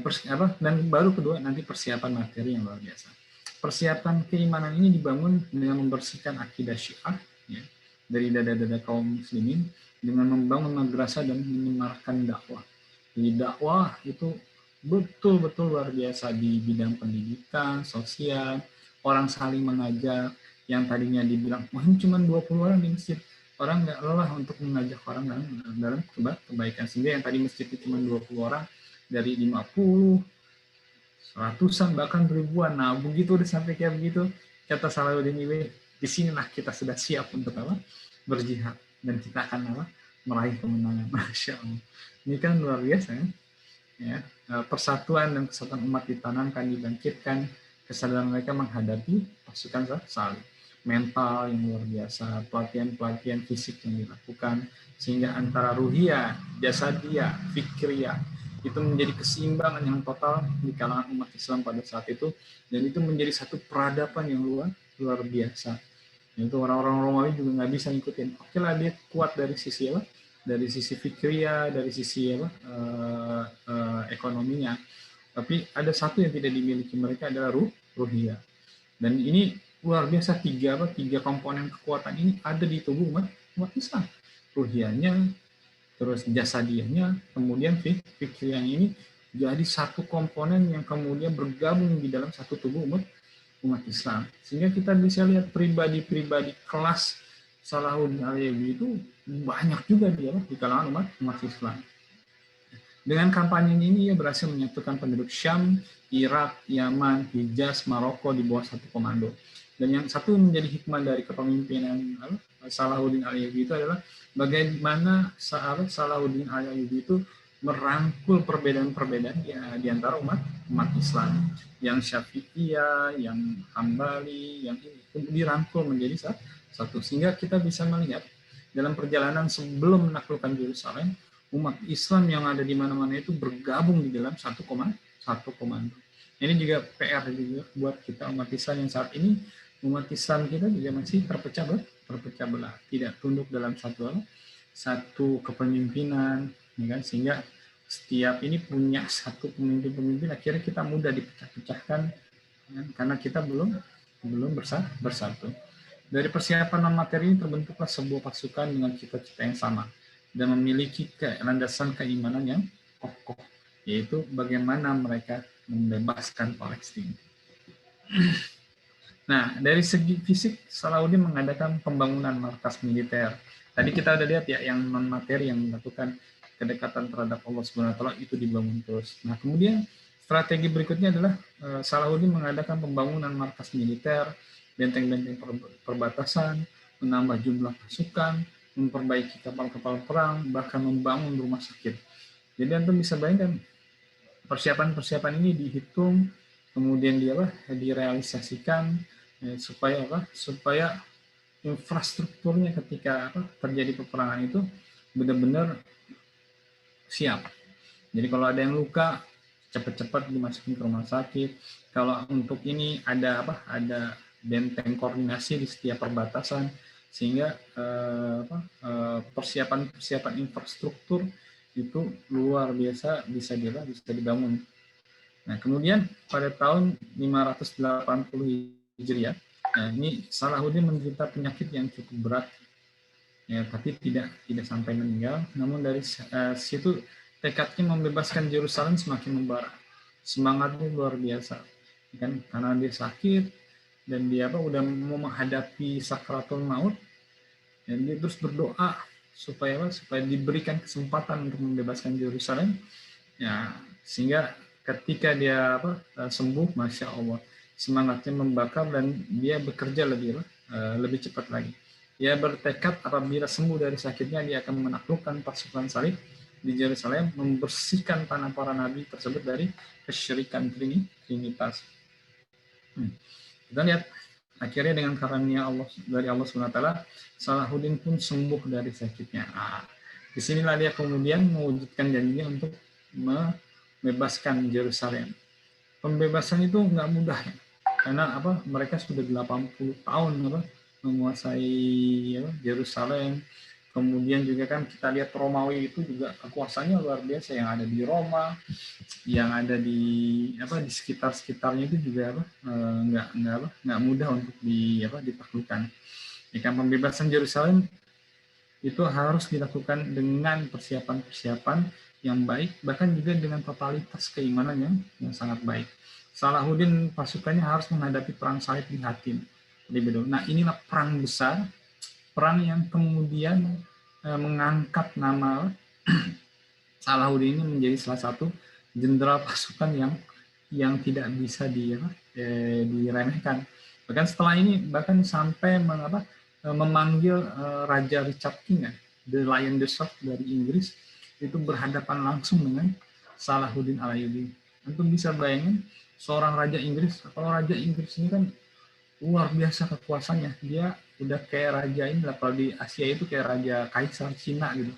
dan baru kedua nanti persiapan materi yang luar biasa. Persiapan keimanan ini dibangun dengan membersihkan akidah Syiah ya, dari dada-dada kaum muslimin, dengan membangun madrasah dan menyemarkan dakwah. Jadi dakwah itu betul-betul luar biasa di bidang pendidikan, sosial, orang saling mengajar, yang tadinya dibilang, wah ini cuma 20 orang di masjid, orang nggak lelah untuk mengajak orang dalam kebaikan. Sehingga yang tadi masjid itu cuma 20 orang, dari 50, ratusan, bahkan ribuan. Nah, begitu udah sampai kayak begitu, kata Salahuddin Ayyubi, disinilah kita sudah siap untuk berjihad, dan kita akan meraih kemenangan. Masya Allah. Ini kan luar biasa ya. Persatuan dan kesatuan umat ditanamkan, dibangkitkan, kesadaran mereka menghadapi pasukan salib. Mental yang luar biasa, pelatihan fisik yang dilakukan, sehingga antara ruhiyah, jasadiyah, fikriyah, itu menjadi keseimbangan yang total di kalangan umat Islam pada saat itu, dan itu menjadi satu peradaban yang luar biasa. Itu orang-orang Romawi juga nggak bisa ngikutin. Oke lah, dia kuat dari sisi dari sisi fikriyah, dari sisi ekonominya, tapi ada satu yang tidak dimiliki mereka, adalah ruhiyah. Dan ini luar biasa, tiga komponen kekuatan ini ada di tubuh umat Islam. Ruhiyahnya, terus jasadiyahnya, kemudian fikir yang ini jadi satu komponen yang kemudian bergabung di dalam satu tubuh umat Islam. Sehingga kita bisa lihat pribadi-pribadi kelas Salahuddin Ayyubi itu banyak juga di kalangan umat Islam. Dengan kampanye ini ia berhasil menyatukan penduduk Syam, Irak, Yaman, Hijaz, Maroko di bawah satu komando. Dan yang satu menjadi hikmah dari kepemimpinan Salahuddin Ayyubi itu adalah bagaimana Salahuddin Ayyubi itu merangkul perbedaan-perbedaan di antara umat Islam. Yang Syafi'iyah, yang Hambali, yang ini dirangkul menjadi satu. Sehingga kita bisa melihat dalam perjalanan sebelum menaklukkan Yerusalem, umat Islam yang ada di mana-mana itu bergabung di dalam satu komando. Ini juga PR juga buat kita umat Islam yang saat ini, umat Islam kita juga masih terpecah belah, tidak tunduk dalam satu kepemimpinan, ya kan? Sehingga setiap ini punya satu pemimpin, akhirnya kita mudah dipecah-pecahkan, ya, karena kita belum bersatu. Dari persiapan non materi ini terbentuklah sebuah pasukan dengan cita-cita yang sama dan memiliki landasan keimanan yang kokoh, yaitu bagaimana mereka membebaskan Palestina. Nah, dari segi fisik, Salahuddin mengadakan pembangunan markas militer. Tadi kita udah lihat ya, yang non materi yang melakukan kedekatan terhadap Allah Subhanahu wa taala itu dibangun terus. Nah, kemudian strategi berikutnya adalah Salahuddin mengadakan pembangunan markas militer, benteng-benteng perbatasan, menambah jumlah pasukan, memperbaiki kapal-kapal perang, bahkan membangun rumah sakit. Jadi Anda bisa bayangkan persiapan-persiapan ini dihitung, kemudian direalisasikan supaya infrastrukturnya ketika terjadi peperangan itu benar-benar siap. Jadi kalau ada yang luka, cepat-cepat dimasukin ke rumah sakit. Kalau untuk ini ada benteng koordinasi di setiap perbatasan, sehingga persiapan infrastruktur itu luar biasa bisa dibangun. Nah, kemudian pada tahun 580 Hijriah. Nah, ini Salahuddin menderita penyakit yang cukup berat, ya, tapi tidak sampai meninggal. Namun dari situ tekadnya membebaskan Yerusalem semakin membara. Semangatnya luar biasa, kan? Karena dia sakit dan dia udah mau menghadapi sakratul maut, dan dia terus berdoa supaya diberikan kesempatan untuk membebaskan Yerusalem, ya, sehingga ketika dia sembuh, masya Allah, semangatnya membakar dan dia bekerja lebih cepat lagi. Dia bertekad apabila sembuh dari sakitnya dia akan menaklukkan pasukan salib di Yerusalem, membersihkan tanah para nabi tersebut dari kesyirikan trinitas. Kita lihat akhirnya dengan karunia Allah dari Allah SWT, Salahuddin pun sembuh dari sakitnya. Nah, disinilah dia kemudian mewujudkan janjinya untuk membebaskan Yerusalem. Pembebasan itu nggak mudah ya, karena mereka sudah 80 tahun menguasai Yerusalem. Kemudian juga kan kita lihat Romawi itu juga kekuasaannya luar biasa, yang ada di Roma, yang ada di sekitar-sekitarnya itu juga nggak mudah untuk ditaklukkan. Jika pembebasan Yerusalem itu harus dilakukan dengan persiapan-persiapan yang baik, bahkan juga dengan totalitas keimanan yang sangat baik. Salahuddin pasukannya harus menghadapi perang salib di Hattin. Nah, inilah perang besar, perang yang kemudian mengangkat nama Salahuddin ini menjadi salah satu jenderal pasukan yang tidak bisa diremehkan. Bahkan setelah ini sampai memanggil Raja Richard King, The Lion the Sword dari Inggris, itu berhadapan langsung dengan Salahuddin Al-Ayyubi. Antum bisa bayangin seorang Raja Inggris, kalau Raja Inggris ini kan luar biasa kekuasaannya, dia udah kayak raja ini lah, kalau di Asia itu kayak Raja Kaisar Cina gitu.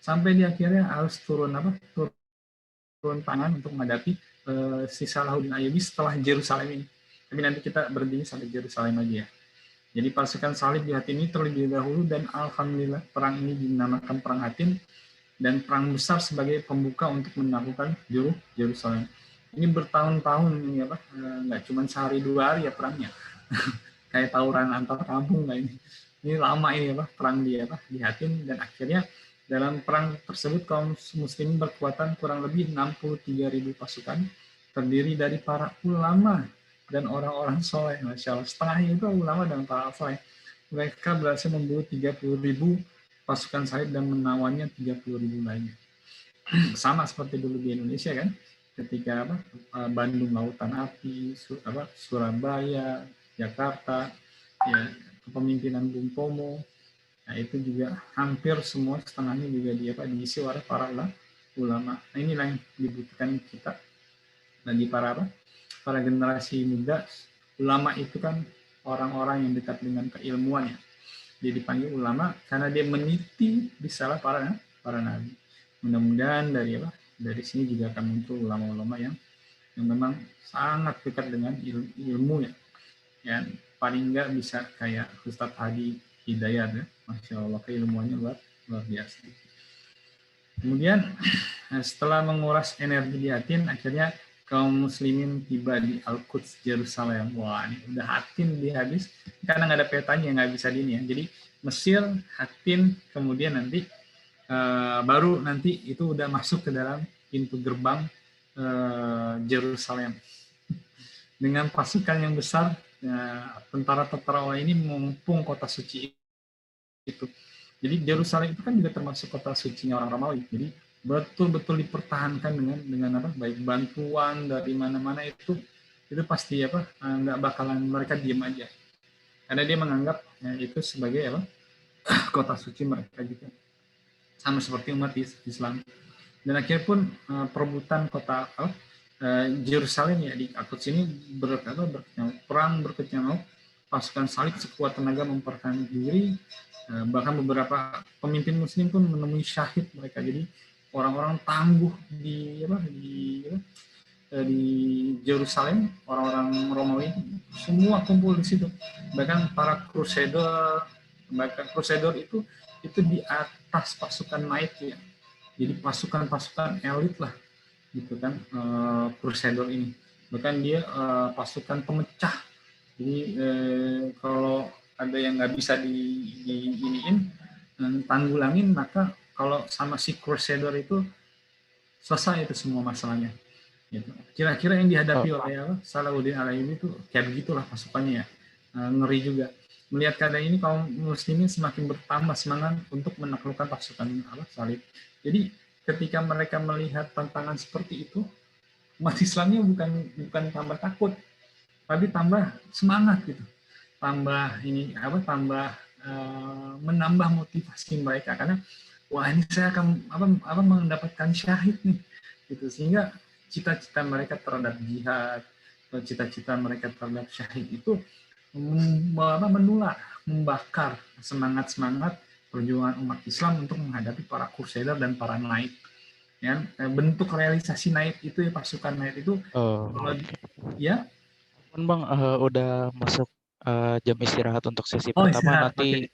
Sampai dia akhirnya harus turun tangan untuk menghadapi si Salahuddin Ayyubi setelah Yerusalem ini. Tapi nanti kita berhenti sampai Yerusalem aja ya. Jadi pasukan salib di Hattin ini terlebih dahulu, dan alhamdulillah perang ini dinamakan perang Hattin, dan perang besar sebagai pembuka untuk menaklukkan Yerusalem. Ini bertahun-tahun ini nggak cuma sehari dua hari ya perangnya. Kayak tawuran antar kampung lah ini. Ini lama ini perang di Hattin, dan akhirnya dalam perang tersebut kaum muslimin berkekuatan kurang lebih 63.000 pasukan, terdiri dari para ulama dan orang-orang soleh. Masya Allah, setengahnya itu ulama dan para soleh. Mereka berhasil membunuh 30.000 pasukan salib dan menawannya 30.000 lainnya. Sama seperti dulu di Indonesia kan, ketika Bandung Lautan Api, Surabaya, Jakarta, ya, kepemimpinan Bung Tomo. Nah, itu juga hampir semua setengahnya juga diisi oleh para ulama. Nah, inilah yang dibutuhkan kita bagi para generasi muda. Ulama itu kan orang-orang yang dekat dengan keilmuan ya. Dia dipanggil ulama karena dia meniti risalah para nabi. Mudah-mudahan dari sini juga akan muncul ulama-ulama yang memang sangat dekat dengan ilmu ya. Yang paling enggak bisa kayak Ustadz Hadi Hidayat ya. Masya Allah, keilmuannya luar biasa. Kemudian setelah menguras energi di Hattin, akhirnya kaum muslimin tiba di Al-Quds, Yerusalem. Wah, ini udah Hattin habis, karena nggak ada petanya, nggak bisa ya. Jadi Mesir, Hattin, kemudian nanti baru nanti itu udah masuk ke dalam pintu gerbang Yerusalem. Dengan pasukan yang besar, tentara-tentara ini mengepung kota suci itu. Jadi Yerusalem itu kan juga termasuk kota sucinya orang Romawi. Jadi betul-betul dipertahankan dengan baik bantuan dari mana-mana, itu pasti nggak bakalan mereka diam aja. Karena dia menganggap itu sebagai kota suci mereka juga. Sama seperti umat Islam. Dan akhirnya pun perebutan kota Yerusalem ya di Al-Quds ini perang berkecamuk, pasukan salib sekuat tenaga mempertahankan diri. Bahkan beberapa pemimpin muslim pun menemui syahid mereka. Jadi orang-orang tangguh di Yerusalem, orang-orang Romawi semua kumpul di situ. Bahkan para crusader itu di atas pasukan knight ya. Jadi pasukan elit lah gitu kan, crusader ini. Bahkan dia pasukan pemecah Jadi kalau ada yang nggak bisa iniin, tanggulangin, maka kalau sama si Crusader itu selesai itu semua masalahnya. Gitu. Kira-kira yang dihadapi oleh Salahuddin Al-Ayyubi itu kayak begitulah pasukannya ya. Ngeri juga. Melihat keadaan ini kaum muslimin semakin bertambah semangat untuk menaklukkan pasukan Salib. Jadi ketika mereka melihat tantangan seperti itu, umat Islamnya bukan tambah takut, tapi tambah semangat gitu. Tambah menambah motivasi mereka karena wah ini saya akan mendapatkan syahid nih gitu, sehingga cita-cita mereka terhadap jihad, cita-cita mereka terhadap syahid itu menular, membakar semangat perjuangan umat Islam untuk menghadapi para crusader dan para knight. Ya, bentuk realisasi knight itu ya, pasukan knight itu ya. Bang, udah masuk jam istirahat untuk sesi pertama, Istirahat. nanti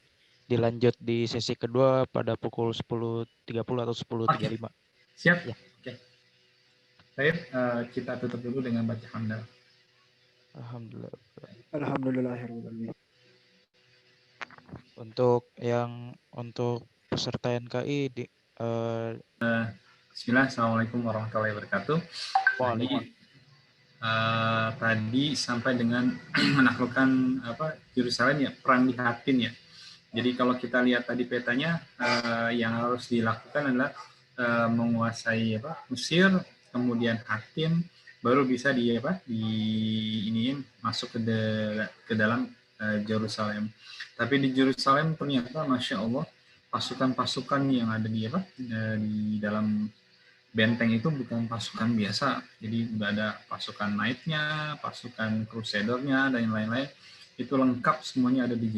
Okay. dilanjut di sesi kedua pada pukul 10.30 atau 10.35. Siap. Ya. Oke. Baik, kita tutup dulu dengan baca hamdalah. Alhamdulillah. Alhamdulillahirobbilalamin. Untuk peserta NKI di Bismillah, assalamualaikum warahmatullahi wabarakatuh. Tadi sampai dengan menaklukkan Yerusalem ya, perang di Hattin ya. Jadi kalau kita lihat tadi petanya, yang harus dilakukan adalah menguasai Mesir, kemudian Hattin, baru bisa iniin masuk ke dalam Yerusalem. Tapi di Yerusalem ternyata Masya Allah pasukan-pasukan yang ada di dalam benteng itu bukan pasukan biasa. Jadi udah ada pasukan knight-nya, pasukan crusader-nya, dan lain-lain. Itu lengkap semuanya ada di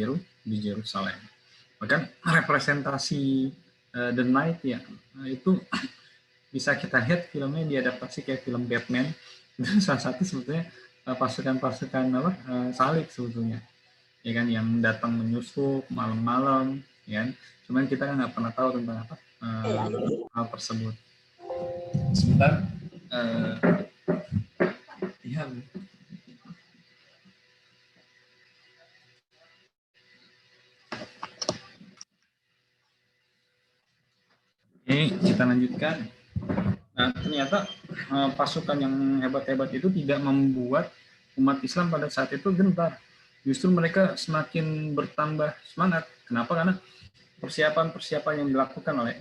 Yerusalem. Bahkan representasi The Knight ya, itu bisa kita lihat filmnya diadaptasi kayak film Batman. Itu salah satu sebetulnya pasukan-pasukan salib sebetulnya. Ya kan, yang datang menyusup malam-malam, ya. Cuman kita kan nggak pernah tahu tentang hal tersebut. Sebentar. Iya. Oke, kita lanjutkan. Nah, ternyata pasukan yang hebat-hebat itu tidak membuat umat Islam pada saat itu gentar. Justru mereka semakin bertambah semangat. Kenapa? Karena persiapan-persiapan yang dilakukan oleh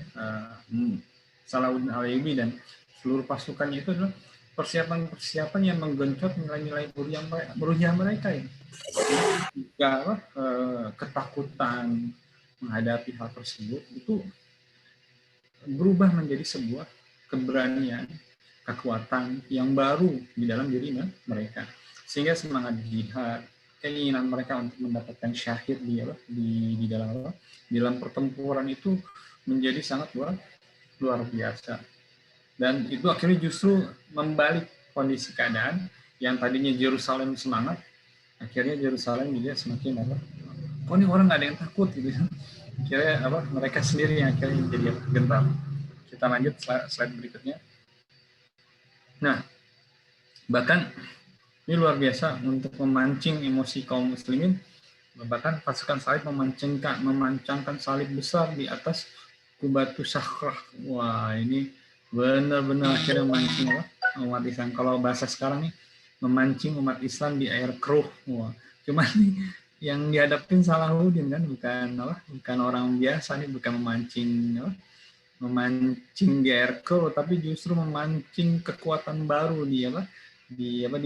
Salahuddin Al-Ayyubi dan seluruh pasukannya itu adalah persiapan-persiapan yang menggencot nilai-nilai ruhiyah mereka ya. Jika ketakutan menghadapi hal tersebut itu berubah menjadi sebuah keberanian, kekuatan yang baru di dalam diri mereka, sehingga semangat jihad, keinginan mereka untuk mendapatkan syahid di dalam pertempuran itu menjadi sangat luar biasa. Dan itu akhirnya justru membalik kondisi keadaan yang tadinya Yerusalem semangat, akhirnya Yerusalem juga semakin ini orang nggak ada yang takut gitu. Akhirnya mereka sendiri yang akhirnya jadi gentar. Kita lanjut slide berikutnya. Nah, bahkan ini luar biasa untuk memancing emosi kaum muslimin. Bahkan pasukan salib memancangkan salib besar di atas Kubatu Sakhrah. Wah, ini benar-benar akhirnya memancing umat Islam. Kalau bahasa sekarang nih, memancing umat Islam di air keruh. Wah, cuman nih yang dihadapin Salahuddin kan bukan orang biasa nih, bukan memancing di air keruh, tapi justru memancing kekuatan baru di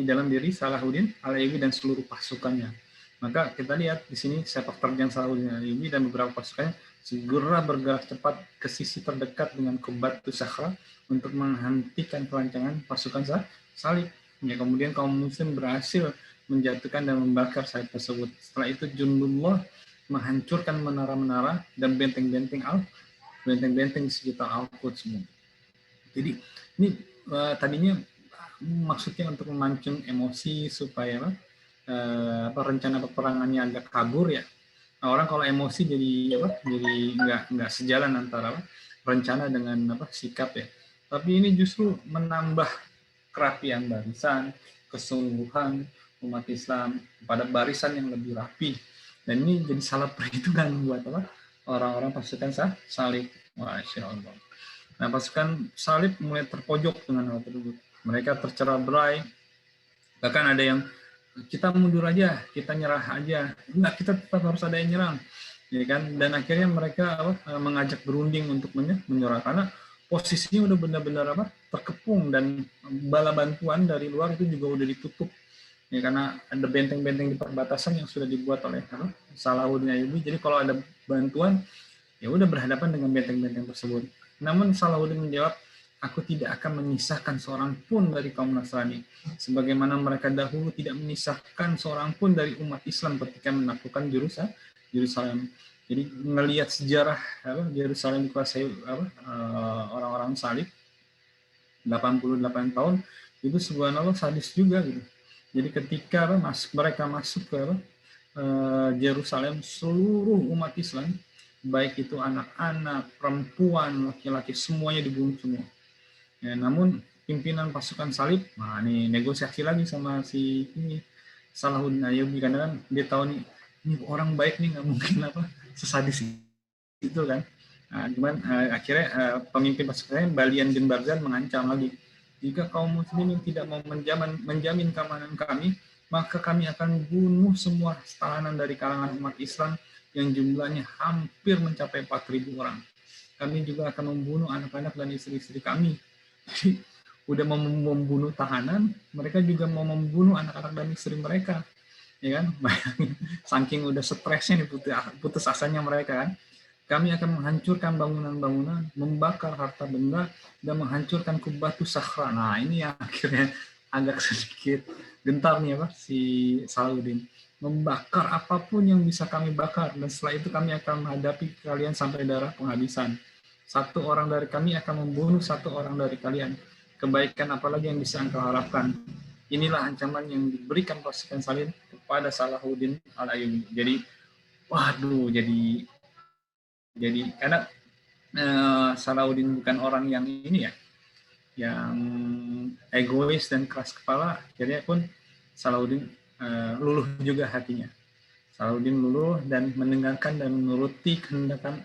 dalam diri Salahuddin Al-Ayyubi dan seluruh pasukannya. Maka kita lihat di sini sepak terjang Salahuddin Al-Ayyubi dan beberapa pasukannya segera bergerak cepat ke sisi terdekat dengan Kubatu Sakhrah untuk menghentikan pelancangan pasukan salib. Ya, kemudian kaum muslim berhasil menjatuhkan dan membakar salib tersebut. Setelah itu Jundullah menghancurkan menara-menara dan benteng-benteng di sekitar Al-Quds semua. Jadi ini tadinya maksudnya untuk memancing emosi supaya rencana peperangannya agak kabur ya. Nah, orang kalau emosi jadi nggak sejalan antara rencana dengan sikap ya. Tapi ini justru menambah kerapian barisan, kesungguhan, umat Islam pada barisan yang lebih rapi. Dan ini jadi salah perhitungan buat orang-orang pasukan salib. Masya Allah. Nah, pasukan salib mulai terpojok dengan hal tersebut. Mereka tercerai-berai. Bahkan ada yang kita mundur aja, kita nyerah aja. Enggak, kita tetap harus ada yang nyerang. Ya kan? Dan akhirnya mereka mengajak berunding untuk menyerah karena posisinya udah benar-benar terkepung, dan bala bantuan dari luar itu juga udah ditutup. Ya, karena ada benteng-benteng di perbatasan yang sudah dibuat oleh Salahuddin Ayyubi. Jadi kalau ada bantuan, ya udah berhadapan dengan benteng-benteng tersebut. Namun Salahuddin menjawab, aku tidak akan menyisahkan seorang pun dari kaum Nasrani, sebagaimana mereka dahulu tidak menyisahkan seorang pun dari umat Islam ketika menaklukkan Yerusalem. Jadi melihat sejarah Yerusalem dikuasai orang-orang salib 88 tahun, itu subhanallah sadis juga gitu. Jadi ketika mereka masuk ke Yerusalem, seluruh umat Islam, baik itu anak-anak, perempuan, laki-laki, semuanya dibunuh semua. Ya, namun pimpinan pasukan salib, nah ini negosiasi lagi sama si ini Salahuddin Ayyubi, karena kan dia tahu nih, ini orang baik nih, nggak mungkin sesadis itu kan. Nah, cuman akhirnya pemimpin pasukan Balian bin Barzan mengancam lagi, jika kaum muslimin tidak mau menjamin keamanan kami, maka kami akan bunuh semua tahanan dari kalangan umat Islam yang jumlahnya hampir mencapai 4.000 orang. Kami juga akan membunuh anak-anak dan istri-istri kami. Jadi, udah mau membunuh tahanan, mereka juga mau membunuh anak-anak dan istri mereka. Ya kan? Saking udah stresnya nih, putus asanya mereka kan. Kami akan menghancurkan bangunan-bangunan, membakar harta benda, dan menghancurkan kubatu sakhra. Nah, ini yang akhirnya agak sedikit gentar nih si Salahuddin. Membakar apapun yang bisa kami bakar, dan setelah itu kami akan menghadapi kalian sampai darah penghabisan. Satu orang dari kami akan membunuh satu orang dari kalian. Kebaikan apalagi yang bisa engkau harapkan. Inilah ancaman yang diberikan pasukan salib kepada Salahuddin Al-Ayyubi. Jadi, waduh, jadi karena Salahuddin bukan orang yang ini ya, yang egois dan keras kepala, akhirnya pun Salahuddin luluh juga hatinya. Salahuddin luluh dan mendengarkan dan menuruti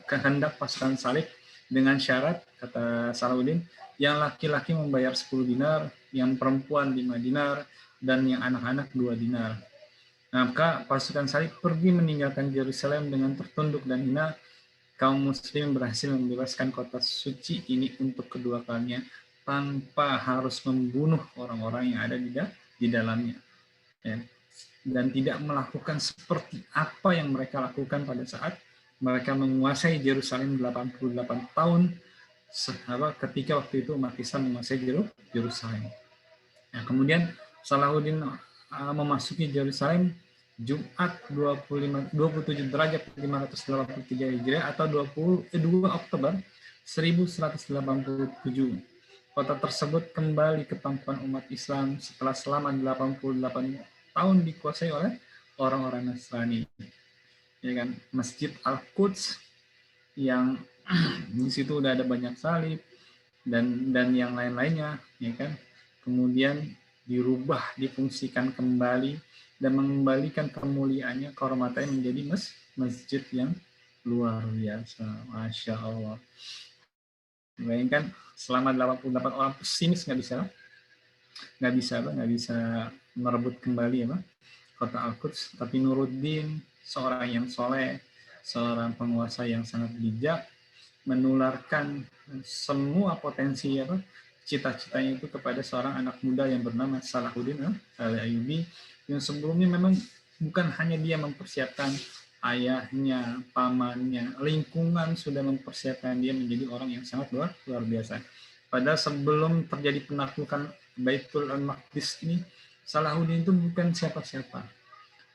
kehendak pasukan salib dengan syarat, kata Salahuddin, yang laki-laki membayar 10 dinar, yang perempuan 5 dinar, dan yang anak-anak 2 dinar. Nah, maka pasukan salib pergi meninggalkan Yerusalem dengan tertunduk dan hina. Kaum muslim berhasil membebaskan kota suci ini untuk kedua kalinya tanpa harus membunuh orang-orang yang ada di dalamnya. Ya. Dan tidak melakukan seperti apa yang mereka lakukan pada saat mereka menguasai Yerusalem 88 tahun ketika waktu itu umat Islam menguasai Yerusalem. Nah, kemudian Salahuddin memasuki Yerusalem Jumat 27 derajat 583 Hijriah atau 2 Oktober 1187. Kota tersebut kembali ke pangkuan umat Islam setelah selama 88 tahun dikuasai oleh orang-orang Nasrani. Ya kan, Masjid Al-Quds yang di situ udah ada banyak salib dan yang lain-lainnya, ya kan. Kemudian dirubah, difungsikan kembali dan mengembalikan kemuliaannya, kehormatannya menjadi masjid yang luar biasa. Masya Allah. Bayangkan selama 88 orang pesimis nggak bisa merebut kembali kota Al-Quds. Tapi Nuruddin, seorang yang soleh, seorang penguasa yang sangat bijak, menularkan semua potensi cita-citanya itu kepada seorang anak muda yang bernama Salahuddin Al-Ayyubi, yang sebelumnya memang bukan hanya dia mempersiapkan, ayahnya, pamannya, lingkungan sudah mempersiapkan dia menjadi orang yang sangat luar biasa. Padahal sebelum terjadi penaklukan Baitul Maqdis ini, Salahuddin itu bukan siapa-siapa.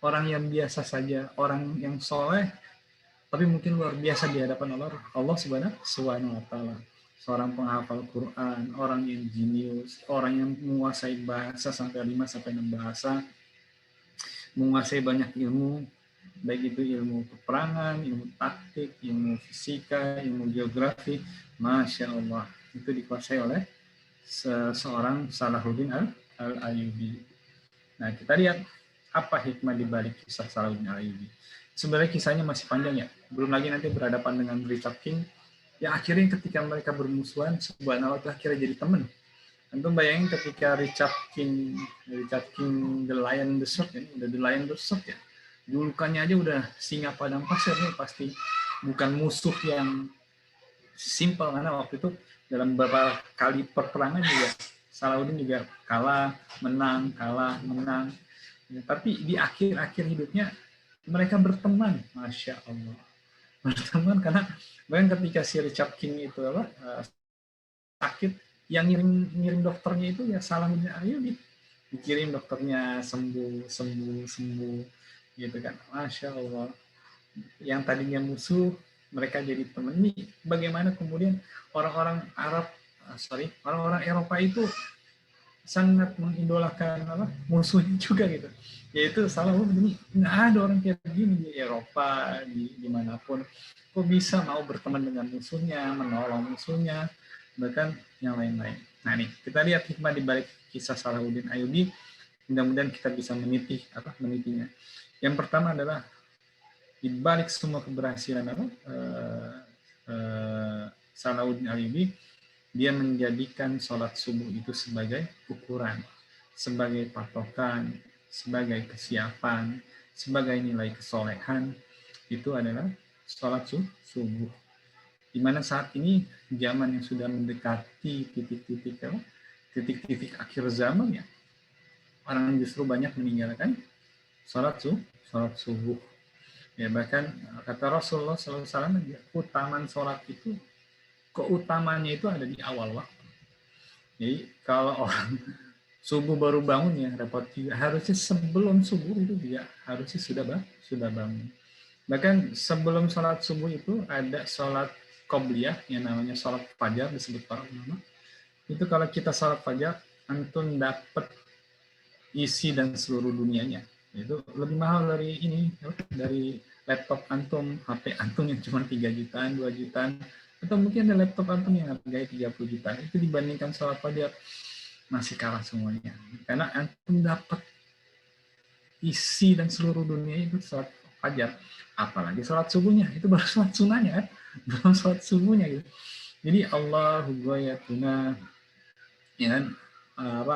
Orang yang biasa saja, orang yang soleh, tapi mungkin luar biasa di hadapan Allah Subhanahu wa Ta'ala. Seorang penghafal Quran, orang yang jenius, orang yang menguasai bahasa sampai 5-6 bahasa, menguasai banyak ilmu, baik itu ilmu peperangan, ilmu taktik, ilmu fisika, ilmu geografi. Masya Allah, itu dikuasai oleh seorang Salahuddin Al-Ayyubi. Nah, kita lihat Apa hikmah di balik kisah Salahuddin Ayyubi? Sebenarnya kisahnya masih panjang ya. Belum lagi nanti berhadapan dengan Richard King. Ya akhirnya ketika mereka bermusuhan, subhanallah akhirnya jadi teman. Antum bayangin ketika Richard King The Lion the Sword ya, udah The Lion the Sword ya. Julukannya aja udah singa padang pasir nih, pasti bukan musuh yang simpel, karena waktu itu dalam beberapa kali perperangan juga Salahuddin juga kalah, menang. Ya, tapi di akhir-akhir hidupnya mereka berteman, masya Allah, berteman karena ketika si Richard King itu sakit, yang ngirim dokternya itu ya Salahuddin Ayyubi, dikirim dokternya sembuh gitu kan, masya Allah. Yang tadinya musuh mereka jadi teman. Ini bagaimana kemudian orang-orang Eropa itu sangat mengidolakan musuhnya juga gitu, yaitu Salahuddin. Nggak ada orang kayak gini di Eropa, dimanapun, kok bisa mau berteman dengan musuhnya, menolong musuhnya, bahkan yang lain-lain. Nah nih, kita lihat hikmah di balik kisah Salahuddin Ayyubi, mudah-mudahan kita bisa menitinya. Yang pertama adalah di balik semua keberhasilan Salahuddin Ayyubi, dia menjadikan sholat subuh itu sebagai ukuran, sebagai patokan, sebagai kesiapan, sebagai nilai kesolehan. Itu adalah sholat subuh. Di mana saat ini zaman yang sudah mendekati titik-titik akhir zaman ya, orang justru banyak meninggalkan sholat subuh. Ya, bahkan kata Rasulullah SAW, keutamaan sholat itu, keutamanya itu ada di awal waktu. Jadi kalau orang subuh baru bangun ya repot juga. Harusnya sebelum subuh itu dia harusnya sudah bangun. Bahkan sebelum sholat subuh itu ada sholat qobliyah yang namanya sholat fajar, disebut para ulama. Itu kalau kita sholat fajar, antum dapat isi dan seluruh dunianya. Itu lebih mahal dari laptop antum, HP antum yang cuma 3 jutaan, 2 jutaan, atau mungkin ada laptop antum yang harganya 30 jutaan. Itu dibandingkan sholat fajar masih kalah semuanya. Karena antum dapat isi dan seluruh dunia itu sholat fajar. Apalagi sholat subuhnya, itu baru sholat sunnahnya kan, belum sholat subuhnya gitu. Jadi Allahu ghayatuna, ya kan,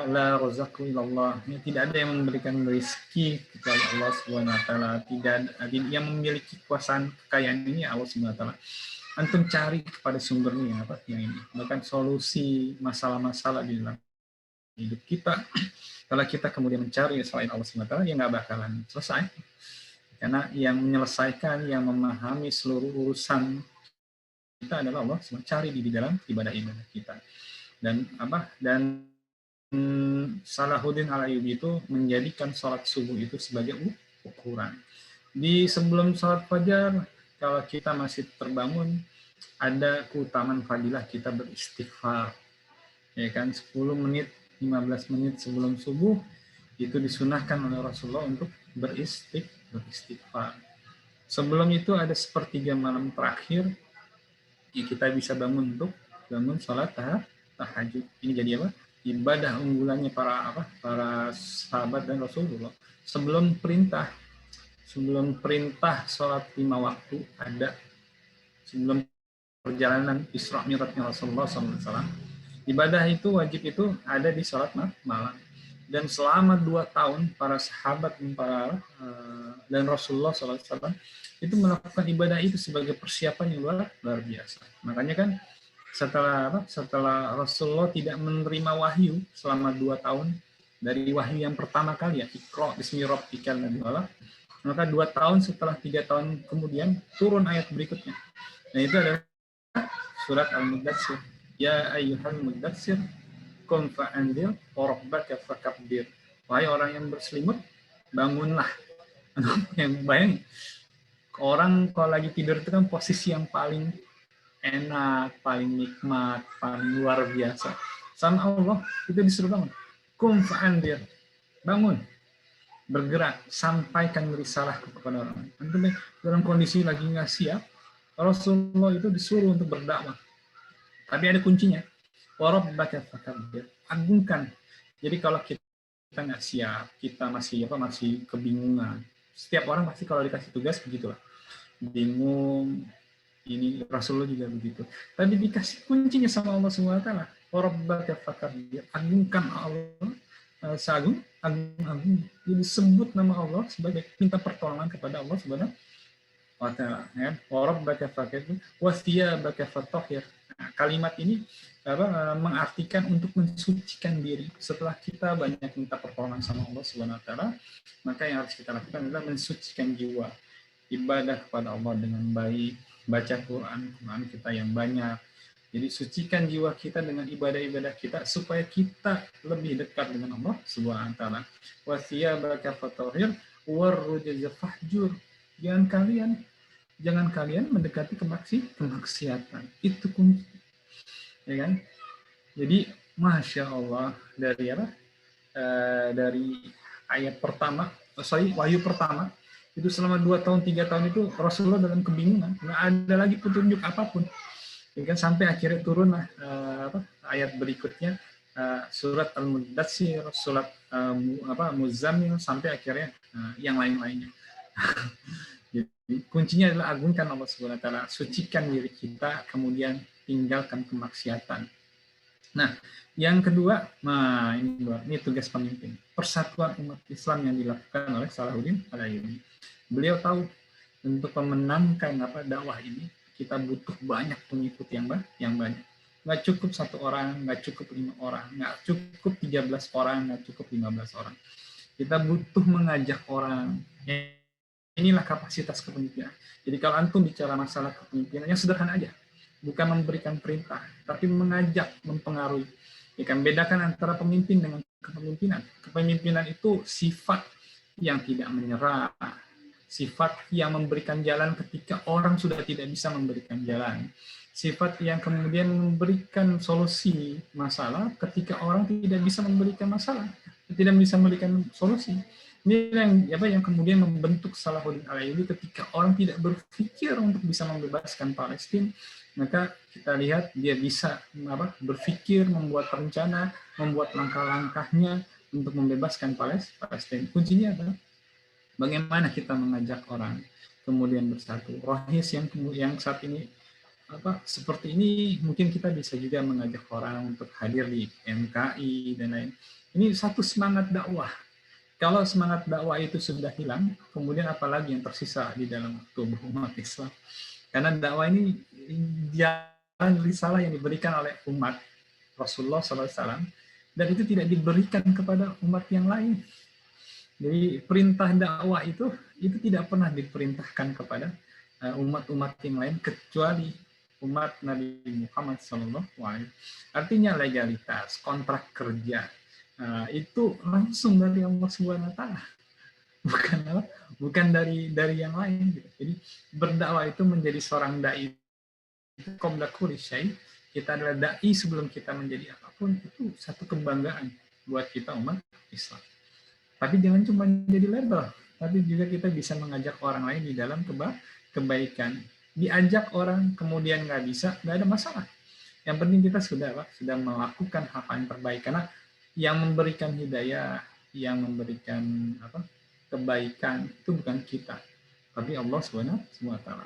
la razaqu illallah, tidak ada yang memberikan rezeki kecuali Allah Subhanahu wa taala. Tidak ada yang memiliki kekuasaan kekayaan ini, Allah Subhanahu wa taala. Antum cari kepada sumbernya yang ini. Bahkan solusi masalah-masalah di dalam hidup kita, kalau kita kemudian mencari selain Allah Subhanahu wa taala, ya nggak bakalan selesai. Karena yang menyelesaikan, yang memahami seluruh urusan kita adalah Allah Subhanahu wa taala. Cari di dalam ibadah-ibadah kita. Dan Salahuddin Ayyubi itu menjadikan sholat subuh itu sebagai ukuran. Di sebelum sholat fajar, kalau kita masih terbangun, ada keutamaan fadilah kita beristighfar. Ya kan, 10 menit, 15 menit sebelum subuh, itu disunahkan oleh Rasulullah untuk beristighfar. Sebelum itu ada sepertiga malam terakhir, ya kita bisa bangun sholat tahajud. Ini jadi apa? Ibadah unggulannya para sahabat dan Rasulullah. Sebelum perintah sholat 5 waktu ada, sebelum perjalanan Isra Mi'rajnya Rasulullah SAW, ibadah itu wajib itu ada di sholat malam. Dan selama 2 tahun para sahabat dan Rasulullah SAW itu melakukan ibadah itu sebagai persiapan yang luar biasa. Makanya kan setelah Rasulullah tidak menerima wahyu selama 2 tahun, dari wahyu yang pertama kali ya, Iqra bismi rabbikal ladzi khalaq, maka 2 tahun setelah 3 tahun kemudian turun ayat berikutnya. Nah itu adalah surat Al-Muddatsir. Ya ayyuhal muddatsir qum fa'anzir wa rabbaka fakabbir. Wahai orang yang berselimut, bangunlah. Yang bayangin, orang kalau lagi tidur itu kan posisi yang paling enak, paling nikmat, paling luar biasa. Sama Allah itu disuruh bangun. Qum fa'anzir, bangun, bergerak, sampaikan risalah kepada orang. Antum dalam kondisi lagi nggak siap, Rasulullah itu disuruh untuk berdakwah. Tapi ada kuncinya. Wa rabbaka fakabbir, agungkan. Jadi kalau kita nggak siap, kita masih kebingungan. Setiap orang pasti kalau dikasih tugas begitulah, bingung. Ini Rasulullah juga begitu. Tapi dikasih kuncinya sama Allah SWT. Rabbaka fakabbir, agungkan Allah, seagung, agung. Jadi sebut nama Allah sebagai minta pertolongan kepada Allah Subhanahu wa Ta'ala. Ya. Rabbaka fakabbir, wa thiyabaka fatahhir. Nah, kalimat ini mengartikan untuk mensucikan diri. Setelah kita banyak minta pertolongan sama Allah Subhanahu wa Ta'ala, maka yang harus kita lakukan adalah mensucikan jiwa. Ibadah kepada Allah dengan baik, baca Quran kita yang banyak. Jadi sucikan jiwa kita dengan ibadah-ibadah kita supaya kita lebih dekat dengan Allah Subhanahu wa Ta'ala. Wa thiyabaka fatahhir warrujza fahjur. Jangan kalian mendekati kemaksiatan. Itu kunci. Ya kan? Jadi Masya Allah dari ayat pertama, wahyu pertama itu selama 2 tahun 3 tahun itu Rasulullah dalam kebingungan, nggak ada lagi petunjuk apapun. Ya kan, sampai akhirnya turunlah ayat berikutnya, surat Al-Mudatsir, surat Muzammil, sampai akhirnya yang lain-lainnya. Jadi kuncinya adalah agungkan Allah Subhanahu wa Ta'ala, sucikan diri kita, kemudian tinggalkan kemaksiatan. Nah, yang kedua, ini tugas pemimpin. Persatuan umat Islam yang dilakukan oleh Salahuddin Al-Ayyubi. Beliau tahu untuk memenangkan dakwah ini kita butuh banyak pengikut yang banyak. Nggak cukup 1 orang, nggak cukup 5 orang, nggak cukup 13 orang, nggak cukup 15 orang. Kita butuh mengajak orang. Inilah kapasitas kepemimpinan. Jadi kalau antum bicara masalah kepemimpinan yang sederhana aja, bukan memberikan perintah, tapi mengajak, mempengaruhi. Ya kan, bedakan antara pemimpin dengan kepemimpinan. Kepemimpinan itu sifat yang tidak menyerah, sifat yang memberikan jalan ketika orang sudah tidak bisa memberikan jalan, sifat yang kemudian memberikan solusi masalah ketika orang tidak bisa memberikan masalah, tidak bisa memberikan solusi. Ini yang kemudian membentuk Salahuddin Al-Ayyubi ketika orang tidak berpikir untuk bisa membebaskan Palestina, maka kita lihat dia bisa berpikir, membuat rencana, membuat langkah-langkahnya untuk membebaskan Palestina. Kuncinya adalah bagaimana kita mengajak orang kemudian bersatu. Rohis yang saat ini seperti ini, mungkin kita bisa juga mengajak orang untuk hadir di MKI dan lain. Ini satu semangat dakwah. Kalau semangat dakwah itu sudah hilang, kemudian apalagi yang tersisa di dalam tubuh umat Islam? Karena dakwah ini jalan risalah yang diberikan oleh umat Rasulullah SAW, dan itu tidak diberikan kepada umat yang lain. Jadi perintah dakwah itu tidak pernah diperintahkan kepada umat-umat yang lain kecuali umat Nabi Muhammad SAW. Artinya legalitas, kontrak kerja, itu langsung dari Allah Subhanahu wa Ta'ala, bukan dari yang lain. Jadi berdakwah itu menjadi seorang dai, qabla kulli syai, kita adalah dai sebelum kita menjadi apapun, itu satu kebanggaan buat kita umat Islam. Tapi jangan cuma jadi label, tapi juga kita bisa mengajak orang lain di dalam kebaikan. Diajak orang kemudian nggak bisa, nggak ada masalah. Yang penting kita sudah melakukan hal yang terbaik, karena yang memberikan hidayah, yang memberikan kebaikan itu bukan kita, tapi Allah Subhanahu wa Ta'ala.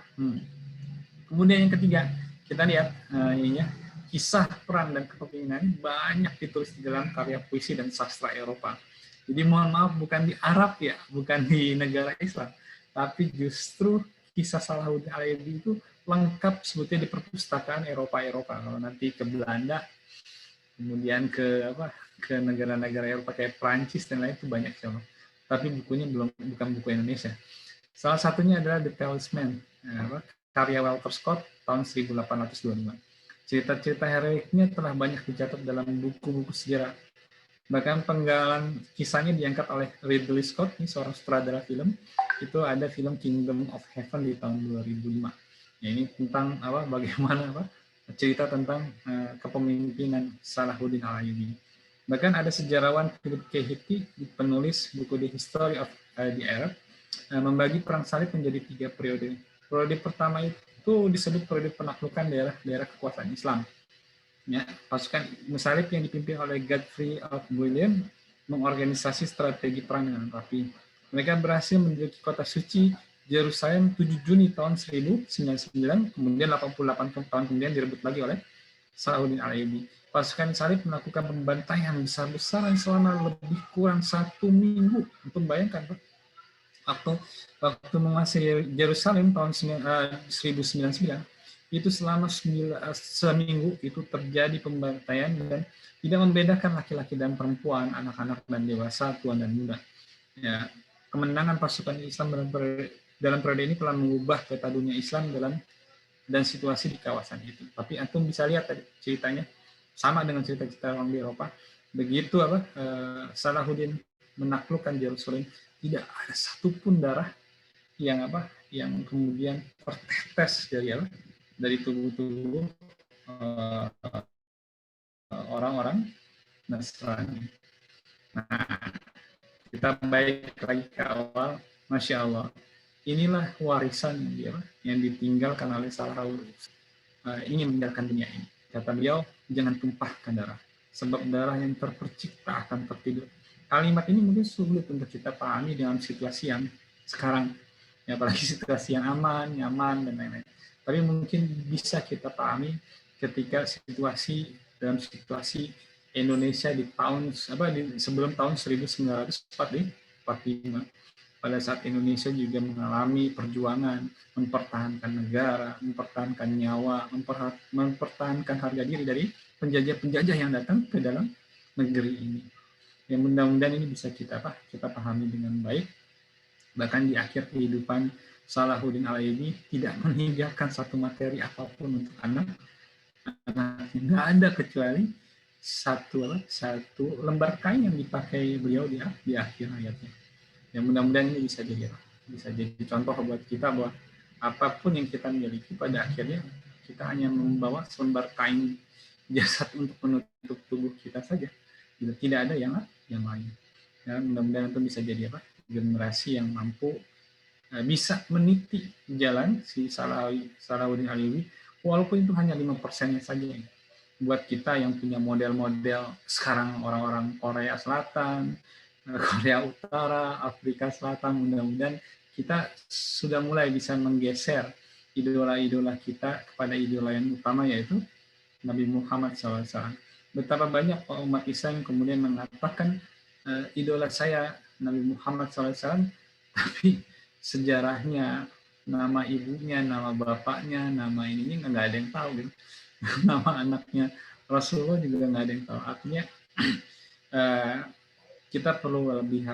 Kemudian yang ketiga, kita lihat kisah perang dan kepemimpinan banyak ditulis di dalam karya puisi dan sastra Eropa. Jadi mohon maaf, bukan di Arab ya, bukan di negara Islam, tapi justru kisah Salahuddin Al-Ayyubi itu lengkap sebetulnya di perpustakaan Eropa. Kalau nanti ke Belanda, kemudian ke negara-negara Eropa kayak Prancis dan lain, itu banyak sama. Tapi bukunya bukan buku Indonesia. Salah satunya adalah The Talisman, karya Walter Scott tahun 1825. Cerita-cerita heroiknya telah banyak dicatat dalam buku-buku sejarah. Bahkan penggalan kisahnya diangkat oleh Ridley Scott, ini seorang sutradara film. Itu ada film Kingdom of Heaven di tahun 2005. Ya, ini tentang bagaimana cerita tentang kepemimpinan Salahuddin Al-Ayyubi. Bahkan ada sejarawan Philip K. Hickey, penulis buku The History of the Arab, membagi perang salib menjadi 3 periode. Periode pertama itu disebut periode penaklukan daerah kekuasaan Islam. Ya, pasukan salib yang dipimpin oleh Godfrey of Bouillon mengorganisasi strategi perang dengan rapi. Mereka berhasil menduduki kota suci Yerusalem 7 Juni tahun 1099, kemudian 88 tahun kemudian direbut lagi oleh Salahuddin Al-Ayyubi. Pasukan salib melakukan pembantaian besar-besaran selama lebih kurang 1 minggu. Untuk bayangkan, Pak, waktu menguasai Yerusalem tahun 1099, itu selama seminggu itu terjadi pembantaian dan tidak membedakan laki-laki dan perempuan, anak-anak dan dewasa, tua dan muda. Ya, kemenangan pasukan Islam dalam periode ini telah mengubah peta dunia Islam dan situasi di kawasan itu. Tapi antum bisa lihat tadi ceritanya sama dengan cerita-cerita orang di Eropa. Begitu Salahuddin menaklukkan Yerusalem, tidak ada satupun darah yang kemudian tertetes dari tubuh-tubuh orang-orang Nasrani. Nah, kita baik lagi ke awal, Masya Allah. Inilah warisan yang ditinggalkan oleh Salahuddin. Ingin meninggalkan dunia ini. Kata beliau, jangan tumpahkan darah. Sebab darah yang terpercik tak akan tertidur. Kalimat ini mungkin sulit untuk kita pahami dalam situasi yang sekarang. Ya, apalagi situasi yang aman, nyaman, dan lain-lain. Tapi mungkin bisa kita pahami ketika dalam situasi Indonesia sebelum tahun 1945. Pada saat Indonesia juga mengalami perjuangan mempertahankan negara, mempertahankan nyawa, mempertahankan harga diri dari penjajah-penjajah yang datang ke dalam negeri ini. Yang mudah-mudahan ini bisa kita pahami dengan baik. Bahkan di akhir kehidupan Salahuddin Al-Ayyubi tidak meninggalkan satu materi apapun untuk anak-anaknya. Nggak ada kecuali satu lembar kain yang dipakai beliau di akhir hayatnya. Yang mudah-mudahan ini bisa jadi contoh buat kita bahwa apapun yang kita miliki pada akhirnya kita hanya membawa selembar kain jasad untuk menutup tubuh kita saja. Tidak ada yang lain. Ya, mudah-mudahan itu bisa jadi generasi yang mampu bisa meniti jalan si Salahuddin Al-Ayyubi, walaupun itu hanya 5%-nya saja. Buat kita yang punya model-model sekarang orang-orang Korea Selatan, Korea Utara, Afrika Selatan, mudah-mudahan kita sudah mulai bisa menggeser idola-idola kita kepada idola yang utama, yaitu Nabi Muhammad SAW. Betapa banyak umat Islam kemudian mengatakan idola saya Nabi Muhammad SAW, tapi sejarahnya, nama ibunya, nama bapaknya, nama ininya nggak ada yang tahu, gitu. Nama anaknya Rasulullah juga nggak ada yang tahu. Artinya kita perlu lebih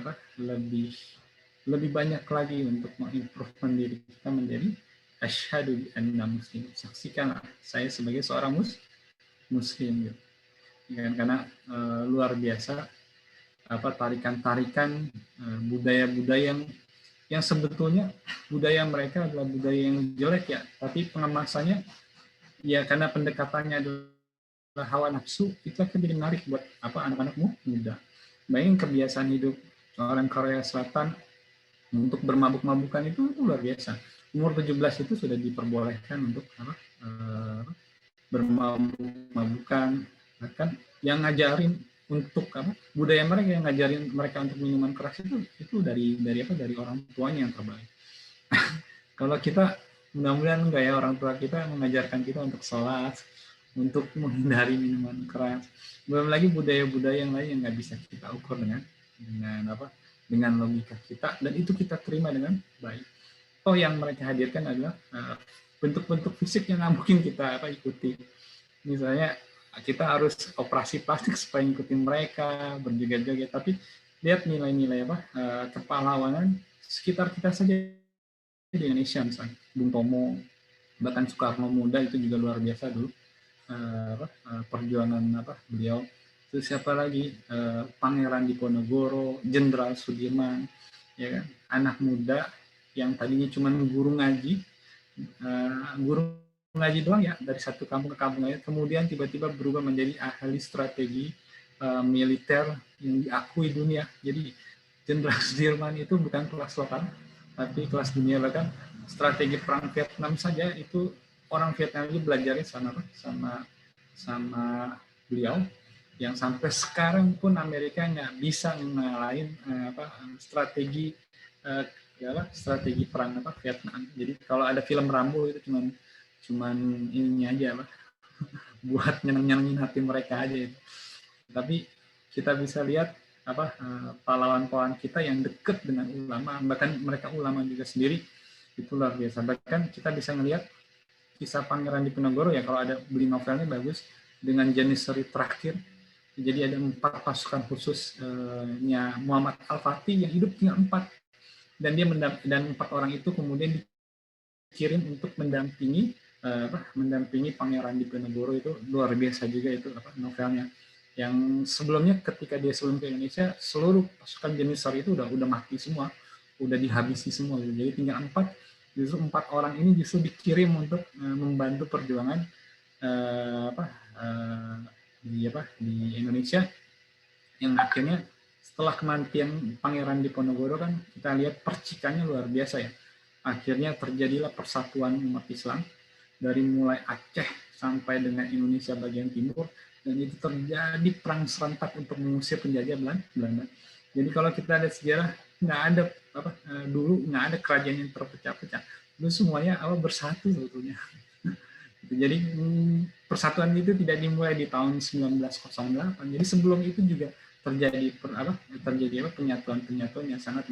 banyak lagi untuk mengimprove diri kita menjadi asyhadu bi anna muslim. Saksikanlah saya sebagai seorang muslim, gitu. Karena luar biasa tarikan-tarikan budaya-budaya yang sebetulnya budaya mereka adalah budaya yang jelek, ya, tapi pengemasannya ya karena pendekatannya adalah hawa nafsu, itu akan jadi menarik buat anak-anak muda. Bayangin kebiasaan hidup orang Korea Selatan untuk bermabuk-mabukan itu luar biasa. Umur 17 itu sudah diperbolehkan untuk bermabuk-mabukan. Bahkan yang ngajarin untuk budaya mereka, yang ngajarin mereka untuk minuman keras itu dari orang tuanya yang terbaik. Kalau kita mudah-mudahan enggak, ya, orang tua kita mengajarkan kita untuk sholat, untuk menghindari minuman keras. Belum lagi budaya-budaya yang lain yang nggak bisa kita ukur dengan logika kita, dan itu kita terima dengan baik. Yang mereka hadirkan adalah bentuk-bentuk fisik yang nggak mungkin kita ikuti. Misalnya kita harus operasi plastik supaya ikutin mereka, berjoget-joget, tapi lihat nilai-nilai kepahlawanan sekitar kita saja di Indonesia, misalnya Bung Tomo, bahkan Soekarno Muda itu juga luar biasa dulu perjuangan beliau. Terus siapa lagi, Pangeran Diponegoro, Jenderal Sudirman, ya kan, anak muda yang tadinya cuma guru ngaji doang, ya, dari satu kampung ke kampung lain, kemudian tiba-tiba berubah menjadi ahli strategi militer yang diakui dunia. Jadi Jenderal Sudirman itu bukan kelas lokal, tapi kelas dunia. Bahkan strategi perang Vietnam saja itu orang Vietnam itu belajarnya sama beliau. yang sampai sekarang pun Amerika nggak bisa ngalahin strategi strategi perang Vietnam. Jadi kalau ada film Rambo itu cuman ininya aja buat nyenengin hati mereka aja itu. Tapi kita bisa lihat pahlawan-pahlawan kita yang dekat dengan ulama, bahkan mereka ulama juga sendiri itu luar biasa. Bahkan kita bisa ngelihat kisah Pangeran Diponegoro ya, kalau ada beli novelnya bagus, dengan Janissary terakhir. Jadi ada 4 pasukan khususnya Muhammad Al-Fatih yang hidup tinggal 4, dan 4 orang itu kemudian dikirim untuk mendampingi Pangeran Diponegoro. Itu luar biasa juga itu novelnya. Yang sebelumnya ketika dia sebelum ke Indonesia, seluruh pasukan Janissary itu udah mati semua, udah dihabisi semua. Jadi tinggal 4, justru 4 orang ini justru dikirim untuk membantu perjuangan di Indonesia, yang akhirnya setelah kematian Pangeran Diponegoro kan kita lihat percikannya luar biasa ya. Akhirnya terjadilah persatuan umat Islam dari mulai Aceh sampai dengan Indonesia bagian timur, dan itu terjadi perang serentak untuk mengusir penjajah Belanda. Jadi kalau kita lihat sejarah, nggak ada dulu nggak ada kerajaan yang terpecah-pecah, dulu semuanya bersatu sebetulnya. Jadi persatuan itu tidak dimulai di tahun 1908. Jadi sebelum itu juga terjadi penyatuan yang sangat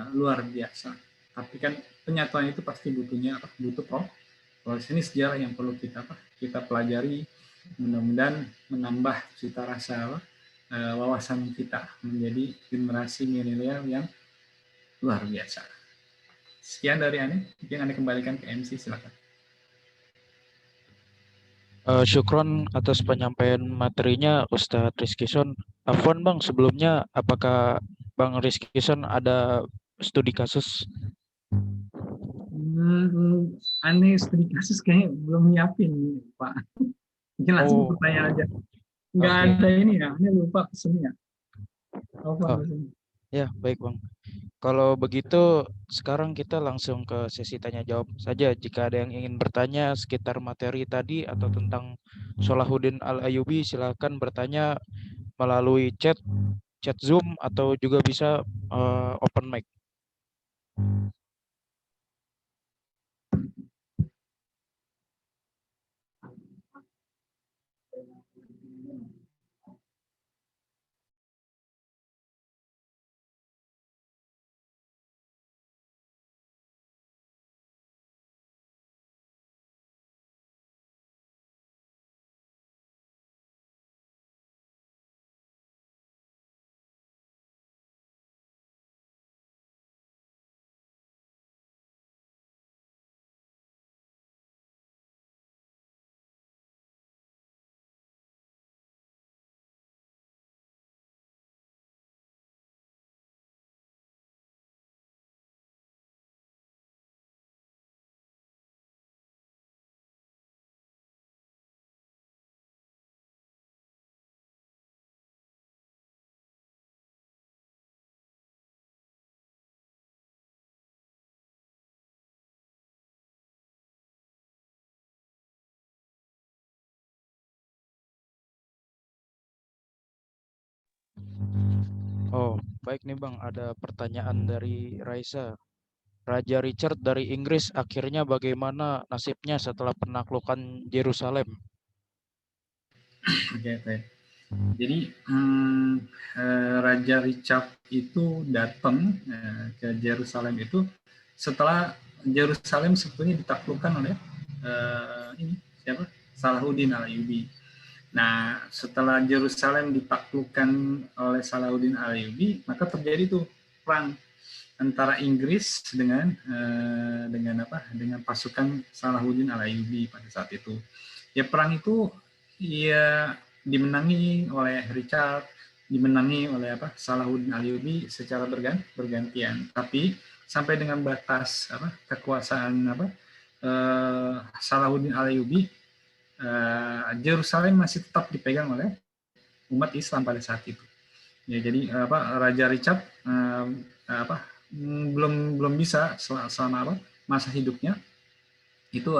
luar biasa. Tapi kan penyatuan itu pasti butuh proses. Ini sejarah yang perlu kita pelajari. Mudah-mudahan menambah cita rasa wawasan kita menjadi generasi milenial yang luar biasa. Sekian dari Ane. Mungkin Ane kembalikan ke MC, silakan. Syukron atas penyampaian materinya Ustadz Rizkyson. Afwan Bang, sebelumnya apakah Bang Rizkyson ada studi kasus? Aneh studi kasus kayaknya belum nyiapin Pak. Mungkin langsung pertanyaan aja. Nggak ada ini ya, aneh lupa pesennya. Ya, baik Bang. Kalau begitu, sekarang kita langsung ke sesi tanya jawab saja. Jika ada yang ingin bertanya sekitar materi tadi atau tentang Salahuddin Al-Ayyubi, silakan bertanya melalui chat Zoom atau juga bisa open mic. Oh, baik nih Bang, ada pertanyaan dari Raisa. Raja Richard dari Inggris akhirnya bagaimana nasibnya setelah penaklukan Yerusalem? Oke, baik. Jadi Raja Richard itu datang ke Yerusalem itu setelah Yerusalem sebetulnya ditaklukkan oleh Salahuddin Al-Ayyubi. Nah, setelah Yerusalem ditaklukkan oleh Salahuddin Al-Ayyubi, maka terjadi tuh perang antara Inggris dengan pasukan Salahuddin Al-Ayyubi pada saat itu. Ya, perang itu ya dimenangi oleh Richard, dimenangi oleh Salahuddin Al-Ayyubi secara bergantian. Tapi sampai dengan batas kekuasaan Salahuddin Al-Ayyubi, Yerusalem masih tetap dipegang oleh umat Islam pada saat itu. Ya, jadi Raja Richard belum bisa selama masa hidupnya itu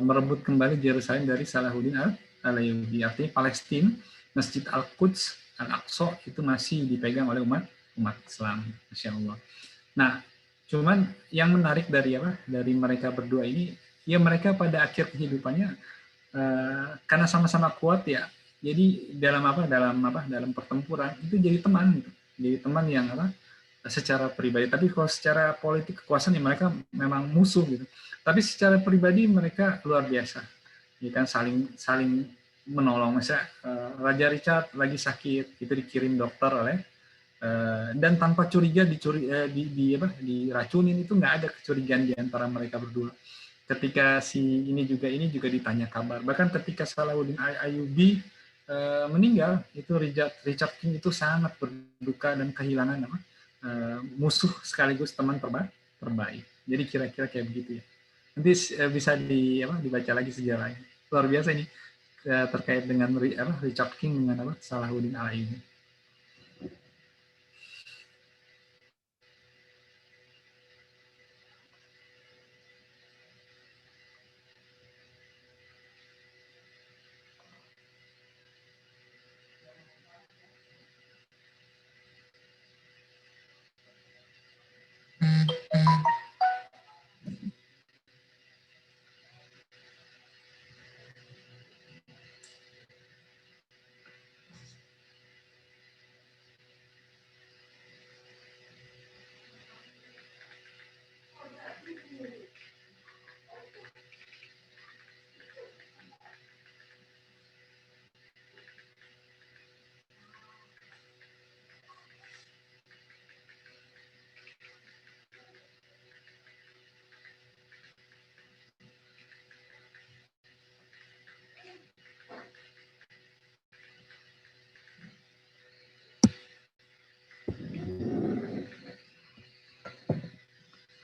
merebut kembali Yerusalem dari Salahuddin Al-Ayyubi, artinya Palestina, Masjid Al-Quds, Al-Aqsa itu masih dipegang oleh umat Islam, Masya Allah. Nah, cuman yang menarik dari mereka berdua ini, ya mereka pada akhir kehidupannya karena sama-sama kuat ya, jadi dalam pertempuran itu jadi teman gitu, jadi teman yang secara pribadi. Tapi kalau secara politik kekuasaan ya mereka memang musuh gitu. Tapi secara pribadi mereka luar biasa, ya kan, saling menolong. Misalnya Raja Richard lagi sakit, itu dikirim dokter oleh dan tanpa curiga diracunin, itu nggak ada kecurigaan di antara mereka berdua. Ketika ini juga ditanya kabar. Bahkan ketika Salahuddin Ayyubi meninggal, itu Richard King itu sangat berduka dan kehilangan musuh sekaligus teman terbaik. Jadi kira-kira kayak begitu ya. Nanti bisa dibaca lagi sejarahnya. Luar biasa ini terkait dengan Richard King dengan Salahuddin Ayyubi.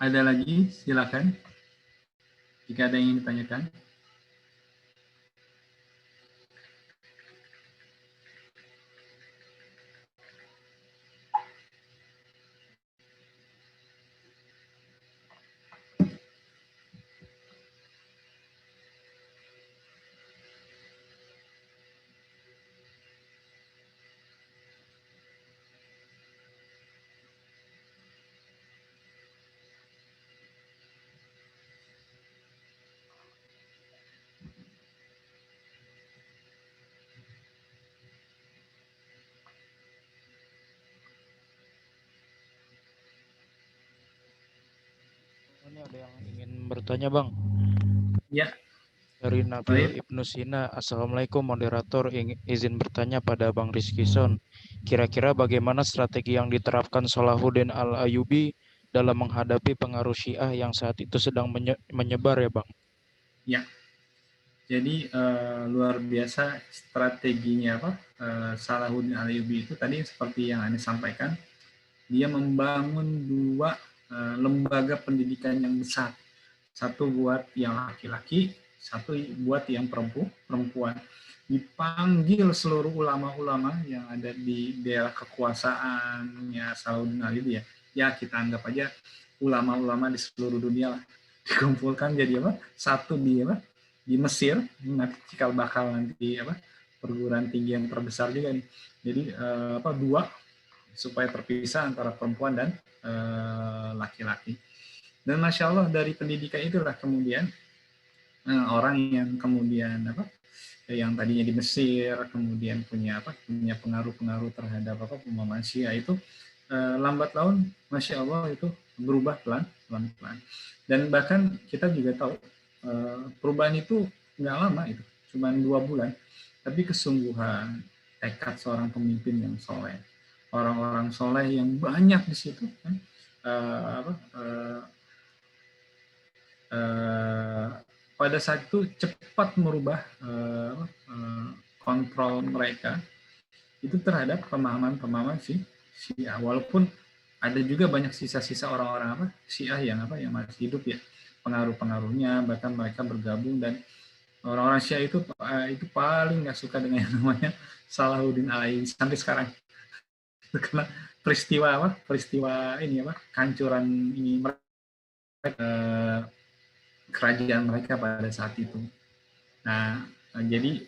Ada lagi, silakan. Jika ada yang ingin ditanyakan. Ini ada yang ingin bertanya, Bang. Ya. Dari Nabil Ibnu Sina, Assalamualaikum moderator, izin bertanya pada Bang Rizky Son. Kira-kira bagaimana strategi yang diterapkan Salahuddin Al-Ayyubi dalam menghadapi pengaruh Syiah yang saat itu sedang menyebar ya, Bang? Ya. Jadi luar biasa strateginya Salahuddin Ayyubi itu tadi seperti yang Anda sampaikan, dia membangun dua lembaga pendidikan yang besar. Satu buat yang laki-laki, satu buat yang perempuan. Dipanggil seluruh ulama-ulama yang ada di daerah kekuasaannya Salahuddin Ayyubi ya. Ya kita anggap aja ulama-ulama di seluruh dunia lah. Dikumpulkan jadi satu di Mesir, nanti cikal bakal nanti perguruan tinggi yang terbesar juga nih. Jadi dua supaya terpisah antara perempuan dan laki-laki. Dan Masya Allah dari pendidikan itulah kemudian orang yang kemudian yang tadinya di Mesir kemudian punya pengaruh-pengaruh terhadap pemahaman Syiah itu lambat laun Masya Allah itu berubah pelan-pelan. Dan bahkan kita juga tahu perubahan itu nggak lama, itu cuma 2 bulan, tapi kesungguhan tekad seorang pemimpin yang soleh, orang-orang soleh yang banyak di situ kan, pada saat itu cepat merubah kontrol mereka itu terhadap pemahaman Syiah. Walaupun ada juga banyak sisa-sisa orang-orang Syiah yang masih hidup ya, pengaruh-pengaruhnya, bahkan mereka bergabung. Dan orang-orang Syiah itu paling nggak suka dengan yang namanya Salahuddin Ayyubi sampai sekarang, karena peristiwa ini kehancuran ini kerajaan mereka pada saat itu. Nah, jadi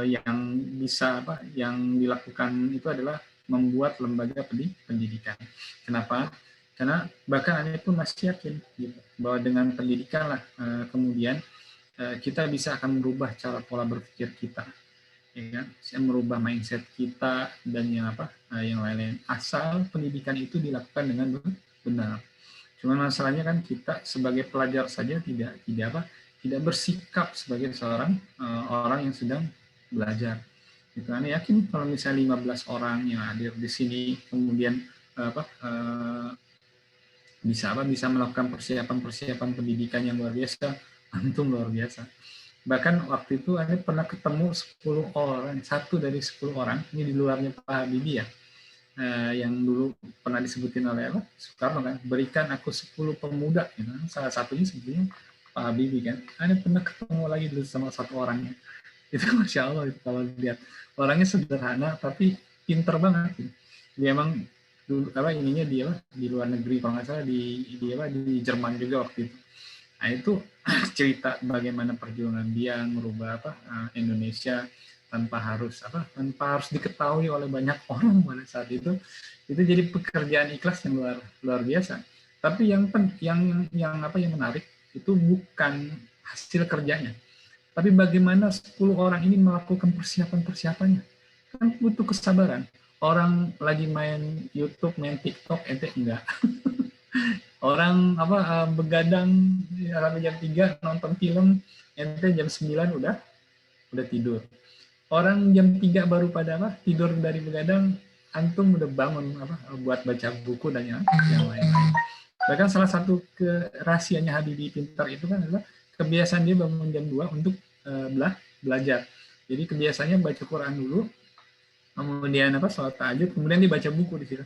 yang bisa yang dilakukan itu adalah membuat lembaga pendidikan. Kenapa? Karena bahkan Anda pun masih yakin gitu, bahwa dengan pendidikan lah kemudian kita bisa akan merubah cara pola berpikir kita, ya kan? Merubah mindset kita dan yang lain-lain. Asal pendidikan itu dilakukan dengan benar. Cuma masalahnya kan kita sebagai pelajar saja tidak bersikap sebagai seorang orang yang sedang belajar. Gitu. Anda yakin kalau misalnya 15 orang yang hadir di sini kemudian bisa melakukan persiapan pendidikan yang luar biasa, antum luar biasa. Bahkan waktu itu Anda pernah ketemu 10 orang, satu dari 10 orang, ini di luarnya Pak Habibie ya, yang dulu pernah disebutin oleh Soekarno kan, berikan aku 10 pemuda, gitu. Salah satunya sebetulnya Pak Habibie kan. Anda pernah ketemu lagi dulu sama satu orangnya. Itu Masya Allah, itu kalau lihat orangnya sederhana tapi pinter banget. Gitu. Dia emang ininya dia di luar negeri, kalau nggak salah di Jerman juga waktu itu. Nah itu cerita bagaimana perjuangan dia merubah Indonesia tanpa harus diketahui oleh banyak orang pada saat itu jadi pekerjaan ikhlas yang luar biasa. Tapi yang menarik itu bukan hasil kerjanya, tapi bagaimana 10 orang ini melakukan persiapannya. Kan butuh kesabaran. Orang lagi main YouTube, main TikTok, ente enggak. Orang begadang sampai jam 3 nonton film, ente jam 9 udah tidur. Orang jam 3 baru pada tidur dari begadang, antum udah bangun buat baca buku dan yang lain-lain. Bahkan salah satu rahasianya Habibie pintar itu kan adalah kebiasaan dia bangun jam 2 untuk belajar. Jadi kebiasaannya baca Quran dulu, kemudian sholat tahajud, kemudian dia baca buku di situ.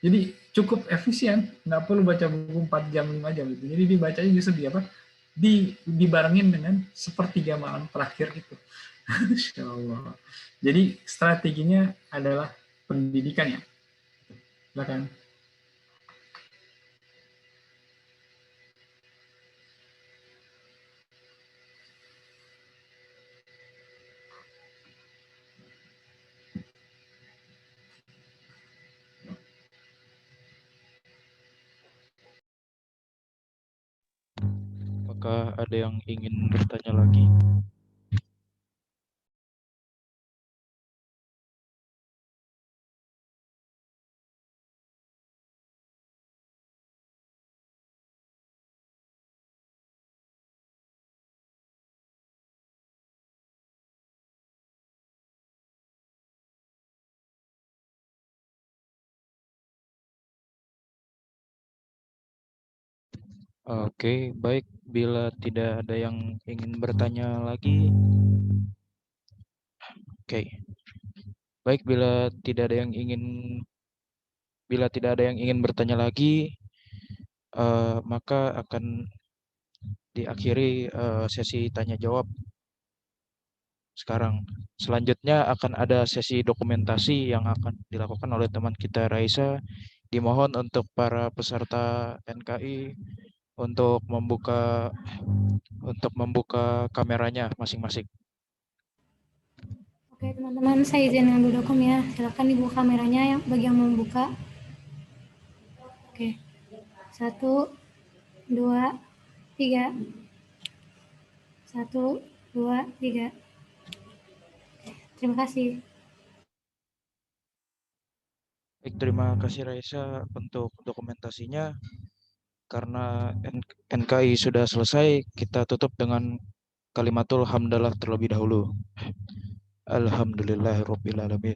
Jadi cukup efisien, nggak perlu baca buku 4 jam, 5 jam gitu. Jadi dibacanya justru dibarengin dengan sepertiga malam terakhir itu. Masya Allah. Jadi strateginya adalah pendidikan ya. Silakan. Apakah ada yang ingin bertanya lagi? Oke, baik. Bila tidak ada yang ingin bertanya lagi, oke. Baik, bila tidak ada yang ingin bertanya lagi, maka akan diakhiri sesi tanya jawab sekarang. Selanjutnya akan ada sesi dokumentasi yang akan dilakukan oleh teman kita Raisa. Dimohon untuk para peserta NKI untuk membuka kameranya masing-masing. Oke teman-teman, saya izin ngambil dokum ya. Silakan dibuka kameranya yang bagi yang mau buka. Oke, 1, 2, 3. 1, 2, 3. Terima kasih. Baik, terima kasih Raisa untuk dokumentasinya. Karena NKI sudah selesai, kita tutup dengan kalimatul hamdalah terlebih dahulu. Alhamdulillahirabbil alamin.